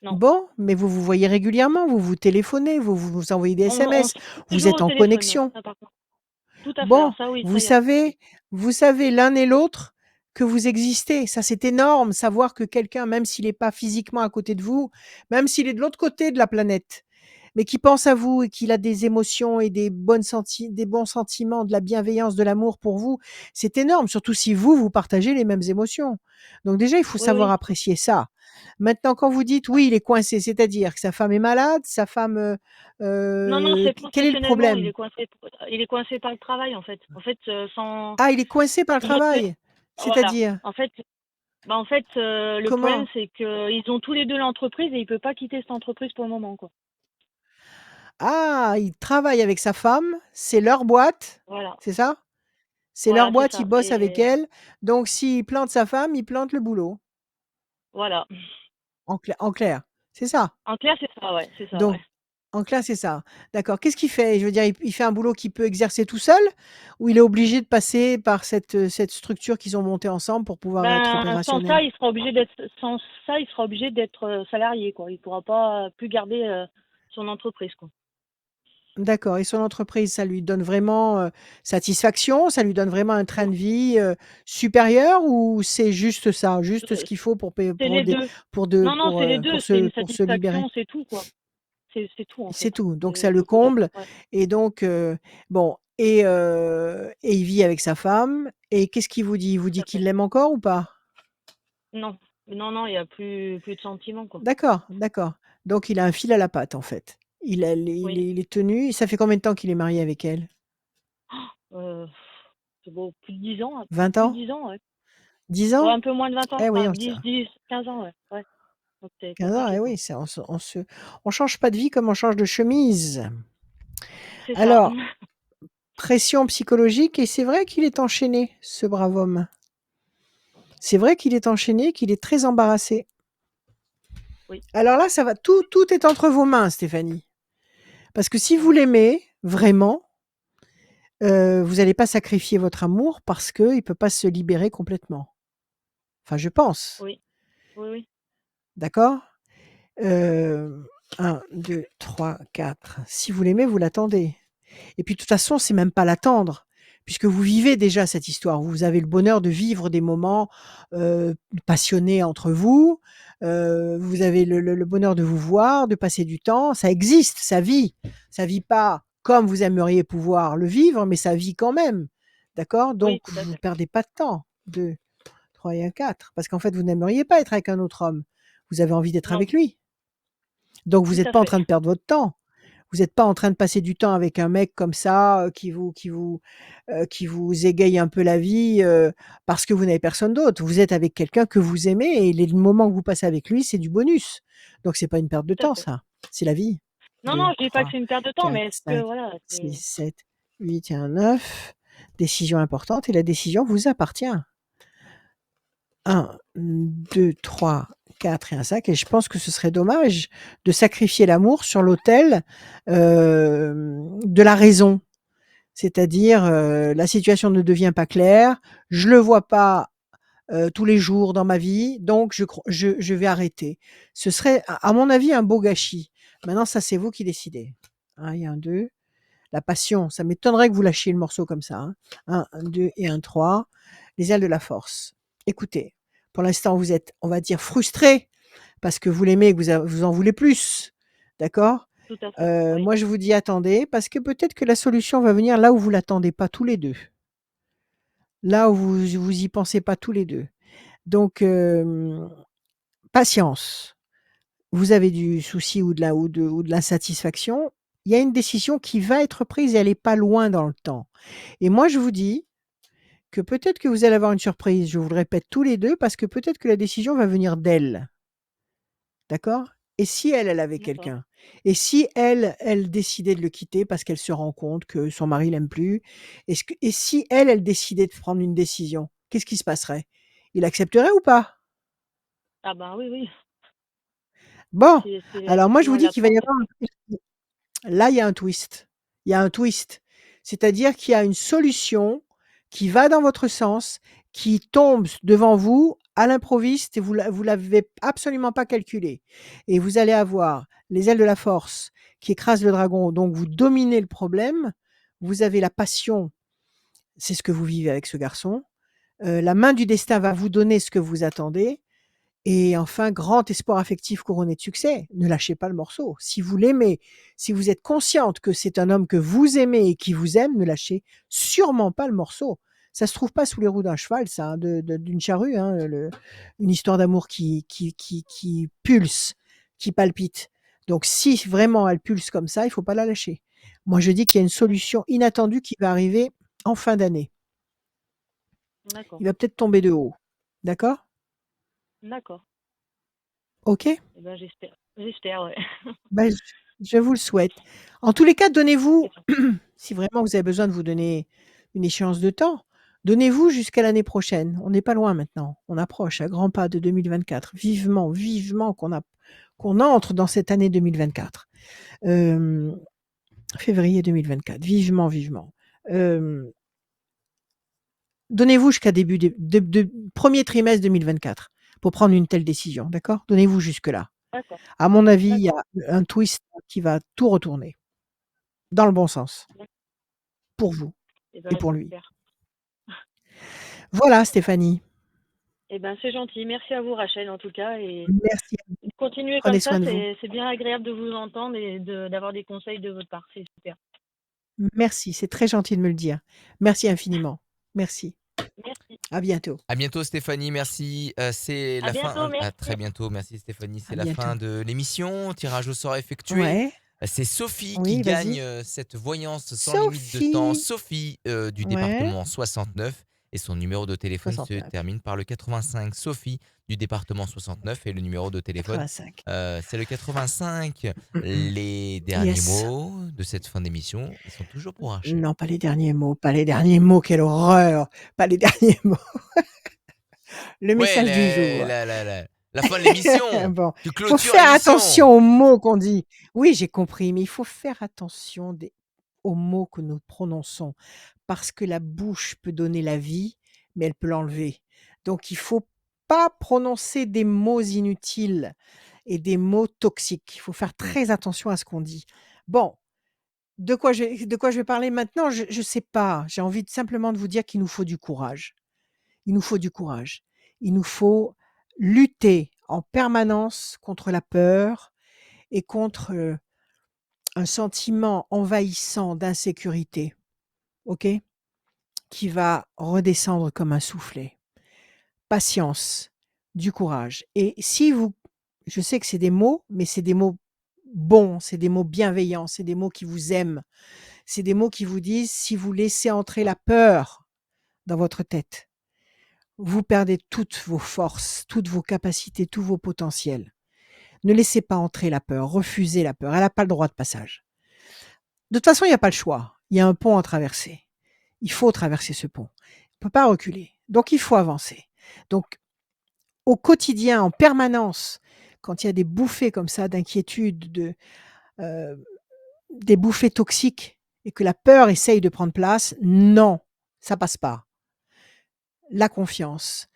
Non. Bon, mais vous vous voyez régulièrement, vous vous téléphonez, vous envoyez des On SMS, se parle vous toujours êtes au en téléphone, ouais, connexion. ça par contre. Tout à fait. Bon, Alors ça, oui, vous ça y a. savez vous savez l'un et l'autre que vous existez. Ça, c'est énorme, savoir que quelqu'un, même s'il n'est pas physiquement à côté de vous, même s'il est de l'autre côté de la planète, mais qui pense à vous et qu'il a des émotions et des bons sentiments, de la bienveillance, de l'amour pour vous, c'est énorme, surtout si vous partagez les mêmes émotions. Donc déjà, il faut Oui, savoir oui. apprécier ça. Maintenant, quand vous dites: «Oui, il est coincé», c'est-à-dire que sa femme est malade, sa femme, Non, non, c'est quel est le professionnellement, problème? il est coincé par le travail, en fait. En fait, sans. Ah, il est coincé par le Il est- travail? Voilà. C'est-à-dire? Le problème, Comment? c'est qu'ils ont tous les deux l'entreprise et il peut pas quitter cette entreprise pour le moment, quoi. Ah, il travaille avec sa femme, c'est leur boîte, Voilà. c'est ça? C'est leur Voilà, c'est boîte, il ça. bosse avec Et elle, donc s'il plante sa femme, il plante le boulot, voilà. en clair, c'est ça? En clair, c'est ça, ouais. C'est ça, Donc ouais. en clair, c'est ça. D'accord. Qu'est-ce qu'il fait? Je veux dire, il fait un boulot qu'il peut exercer tout seul? Ou il est obligé de passer par cette structure qu'ils ont montée ensemble pour pouvoir être Ben, opérationnel? sans ça, il sera obligé d'être salarié, quoi. Il pourra pas plus garder son entreprise, quoi. D'accord, et son entreprise, ça lui donne vraiment, satisfaction? Ça lui donne vraiment un train Bon, de vie, supérieur ou c'est juste ça, juste ce euh, qu'il faut pour payer c'est les deux. Non, non, c'est les deux. C'est une pour se libérer? satisfaction, c'est tout, quoi. C'est tout, en fait. C'est tout, donc ça C'est le le plus important. comble Ouais. et donc bon et il vit avec sa femme et qu'est-ce qu'il vous dit? Il vous Tout dit à fait. qu'il l'aime encore ou pas? Non, non, non, il y a plus de sentiments, quoi. D'accord, d'accord, donc il a un fil à la patte, en fait. Oui. Il est tenu, ça fait combien de temps qu'il est marié avec elle? Euh, c'est beau, plus de 10 ans, hein. 20 Plus de ans? 10 ans, ouais. 10 Ouais, ans? un peu moins de 20 ans. Eh oui, Enfin, on 15 ans, ouais. Ouais. Donc c'est 15 ans, compliqué, eh quoi. oui, ça on change pas de vie comme on change de chemise. C'est ça. Alors, pression psychologique et c'est vrai qu'il est enchaîné, ce brave homme. C'est vrai qu'il est enchaîné, qu'il est très embarrassé. Oui, Alors là, ça va tout est entre vos mains, Stéphanie. Parce que si vous ouais. l'aimez vraiment, vous allez pas sacrifier votre amour parce qu'il peut pas se libérer complètement. Enfin, je pense, Oui, oui, oui. d'accord? Hem, 1, 2, 3, 4. Si vous l'aimez, vous l'attendez. Et puis de toute façon, c'est même pas l'attendre, puisque vous vivez déjà cette histoire. Vous avez le bonheur de vivre des moments, passionnés entre vous, vous avez le bonheur de vous voir, de passer du temps. Ça existe, ça vit. Ça vit pas comme vous aimeriez pouvoir le vivre, mais ça vit quand même. D'accord? Oui, Donc tout à vous fait. perdez pas de temps. 2, 3 et un 4, parce qu'en fait, vous n'aimeriez pas être avec un autre homme. Vous avez envie d'être Non, avec lui. Donc vous tout êtes à pas en fait. train de perdre votre temps. Vous êtes pas en train de passer du temps avec un mec comme ça, qui vous égaye un peu la vie, parce que vous n'avez personne d'autre. Vous êtes avec quelqu'un que vous aimez et les moments que vous passez avec lui, c'est du bonus. Donc c'est pas une perte de Tout à temps fait. ça, c'est la vie. Non, 2, non, je dis pas que 3, c'est une perte de temps, 4, mais est-ce que 5, voilà, 6, c'est 7, 8 et un 9. Décision importante et la décision vous appartient. 1, 2, 3, 4 et un 5 et je pense que ce serait dommage de sacrifier l'amour sur l'autel, de la raison. C'est-à-dire, la situation ne devient pas claire, je le vois pas, tous les jours dans ma vie, donc je vais arrêter. Ce serait à mon avis un beau gâchis. Maintenant ça, c'est vous qui décidez. 1 et un 2. La passion, ça m'étonnerait que vous lâchiez le morceau comme ça, hein. 1, 2 et un 3. Les ailes de la force. Écoutez, pour l'instant, vous êtes, on va dire, frustrés parce que vous l'aimez et que vous en voulez plus. D'accord? tout à fait. Oui, Moi, je vous dis attendez parce que peut-être que la solution va venir là où vous l'attendez pas tous les 2. Là où vous y pensez pas tous les 2. Donc patience. Vous avez du souci ou de l'insatisfaction. Il y a une décision qui va être prise et elle est pas loin dans le temps. Et moi, je vous dis que peut-être que vous allez avoir une surprise. Je vous le répète tous les 2 parce que peut-être que la décision va venir d'elle. D'accord? Et si elle avait D'accord. quelqu'un? Et si elle décidait de le quitter parce qu'elle se rend compte que son mari l'aime plus? Et si elle décidait de prendre une décision, qu'est-ce qui se passerait? Il accepterait ou pas? Ah ben oui, oui. Bon, C'est la alors moi je décision, vous elle dis la qu'il va y prendrait. avoir un twist. Là, il y a un twist. Il y a un twist. C'est-à-dire qu'il y a une solution qui va dans votre sens, qui tombe devant vous à l'improviste et vous l'avez absolument pas calculé. Et vous allez avoir les ailes de la force qui écrasent le dragon, donc vous dominez le problème, vous avez la passion, c'est ce que vous vivez avec ce garçon. La main du destin va vous donner ce que vous attendez et enfin, grand espoir affectif couronné de succès, ne lâchez pas le morceau. Si vous l'aimez, si vous êtes consciente que c'est un homme que vous aimez et qui vous aime, ne lâchez sûrement pas le morceau. Ça se trouve pas sous les roues d'un cheval, ça, hein, d'une charrue, hein, une histoire d'amour qui pulse, qui palpite. Donc, si vraiment elle pulse comme ça, il faut pas la lâcher. Moi, je dis qu'il y a une solution inattendue qui va arriver en fin d'année. D'accord. Il va peut-être tomber de haut. D'accord? D'accord. Ok? Eh ben, j'espère. J'espère, ouais. Bah, je vous le souhaite. En tous les cas, donnez-vous, C'est gentil. si vraiment vous avez besoin de vous donner une échéance de temps, donnez-vous jusqu'à l'année prochaine. On n'est pas loin maintenant. On approche à grands pas de 2024. Vivement, vivement qu'on entre dans cette année 2024. Février 2024. Vivement, vivement. Euh, Donnez-vous jusqu'à début premier trimestre 2024 pour prendre une telle décision. D'accord? Donnez-vous jusque-là. D'accord. À mon avis, il y a D'accord. un twist qui va tout retourner dans le bon sens D'accord. pour vous Eh et ben, pour lui. j'espère. Voilà, Stéphanie. Eh ben, c'est gentil. Merci à vous, Rachel, en tout cas. Et Merci. continuez Prenez comme ça, soin de vous. c'est bien agréable de vous entendre et d'avoir des conseils de votre part. C'est super. Merci, c'est très gentil de me le dire. Merci infiniment. Merci. Merci. À bientôt. À bientôt Stéphanie, merci. C'est À la bientôt, fin. À merci. très bientôt, merci Stéphanie. C'est À la bientôt. fin de l'émission. Tirage au sort effectué. Ouais. C'est Sophie qui Oui, gagne vas-y. cette voyance sans limite de temps. Sophie. Sophie du Ouais. département 69 et son numéro de téléphone se 69. termine par le 85. Sophie du département 69 et le numéro de téléphone, 85. c'est le 85. Les derniers Yes. mots de cette fin d'émission, ils sont toujours pour Rachel. Non, pas les derniers mots. Pas les derniers mots. Quelle horreur. Pas les derniers mots. Le Ouais, message du jour. la fin de l'émission. Bon, Tu il faut clôtures faire l'émission. attention aux mots qu'on dit. Oui, j'ai compris, mais il faut faire attention aux mots que nous prononçons parce que la bouche peut donner la vie, mais elle peut l'enlever. Donc, il faut pas prononcer des mots inutiles et des mots toxiques. Il faut faire très attention à ce qu'on dit. Bon, de quoi je vais parler maintenant? Je sais pas. J'ai envie simplement de vous dire qu'il nous faut du courage. Il nous faut du courage. Il nous faut lutter en permanence contre la peur et contre, un sentiment envahissant d'insécurité, OK? Qui va redescendre comme un soufflet. Patience, du courage et si vous je sais que c'est des mots, mais c'est des mots bons, c'est des mots bienveillants, c'est des mots qui vous aiment, c'est des mots qui vous disent: «Si vous laissez entrer la peur dans votre tête, vous perdez toutes vos forces, toutes vos capacités, tous vos potentiels. Ne laissez pas entrer la peur, refusez la peur, elle n'a pas le droit de passage. De toute façon, il n'y a pas le choix. Il y a un pont à traverser. Il faut traverser ce pont. On ne peut pas reculer. Donc, il faut avancer. Donc, au quotidien, en permanence, quand il y a des bouffées comme ça d'inquiétude, euh, des bouffées toxiques, et que la peur essaye de prendre place, non, ça passe pas. La confiance,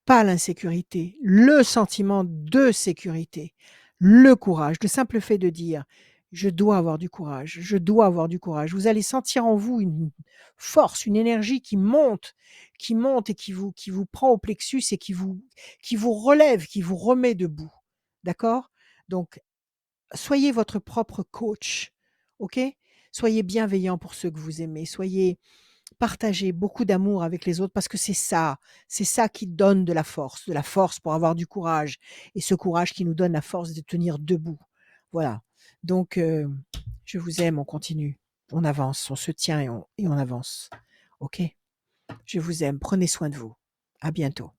pas l'insécurité, le sentiment de sécurité, le courage, le simple fait de dire: «Je dois avoir du courage, je dois avoir du courage». Vous allez sentir en vous une force, une énergie qui monte et qui vous prend au plexus et qui vous relève, qui vous remet debout. D'accord? Donc soyez votre propre coach, OK? Soyez bienveillant pour ceux que vous aimez, partagez beaucoup d'amour avec les autres parce que c'est ça qui donne de la force pour avoir du courage et ce courage qui nous donne la force de tenir debout. Voilà. Donc, je vous aime, on continue, on avance, on se tient et on avance. OK? Je vous aime, prenez soin de vous. À bientôt.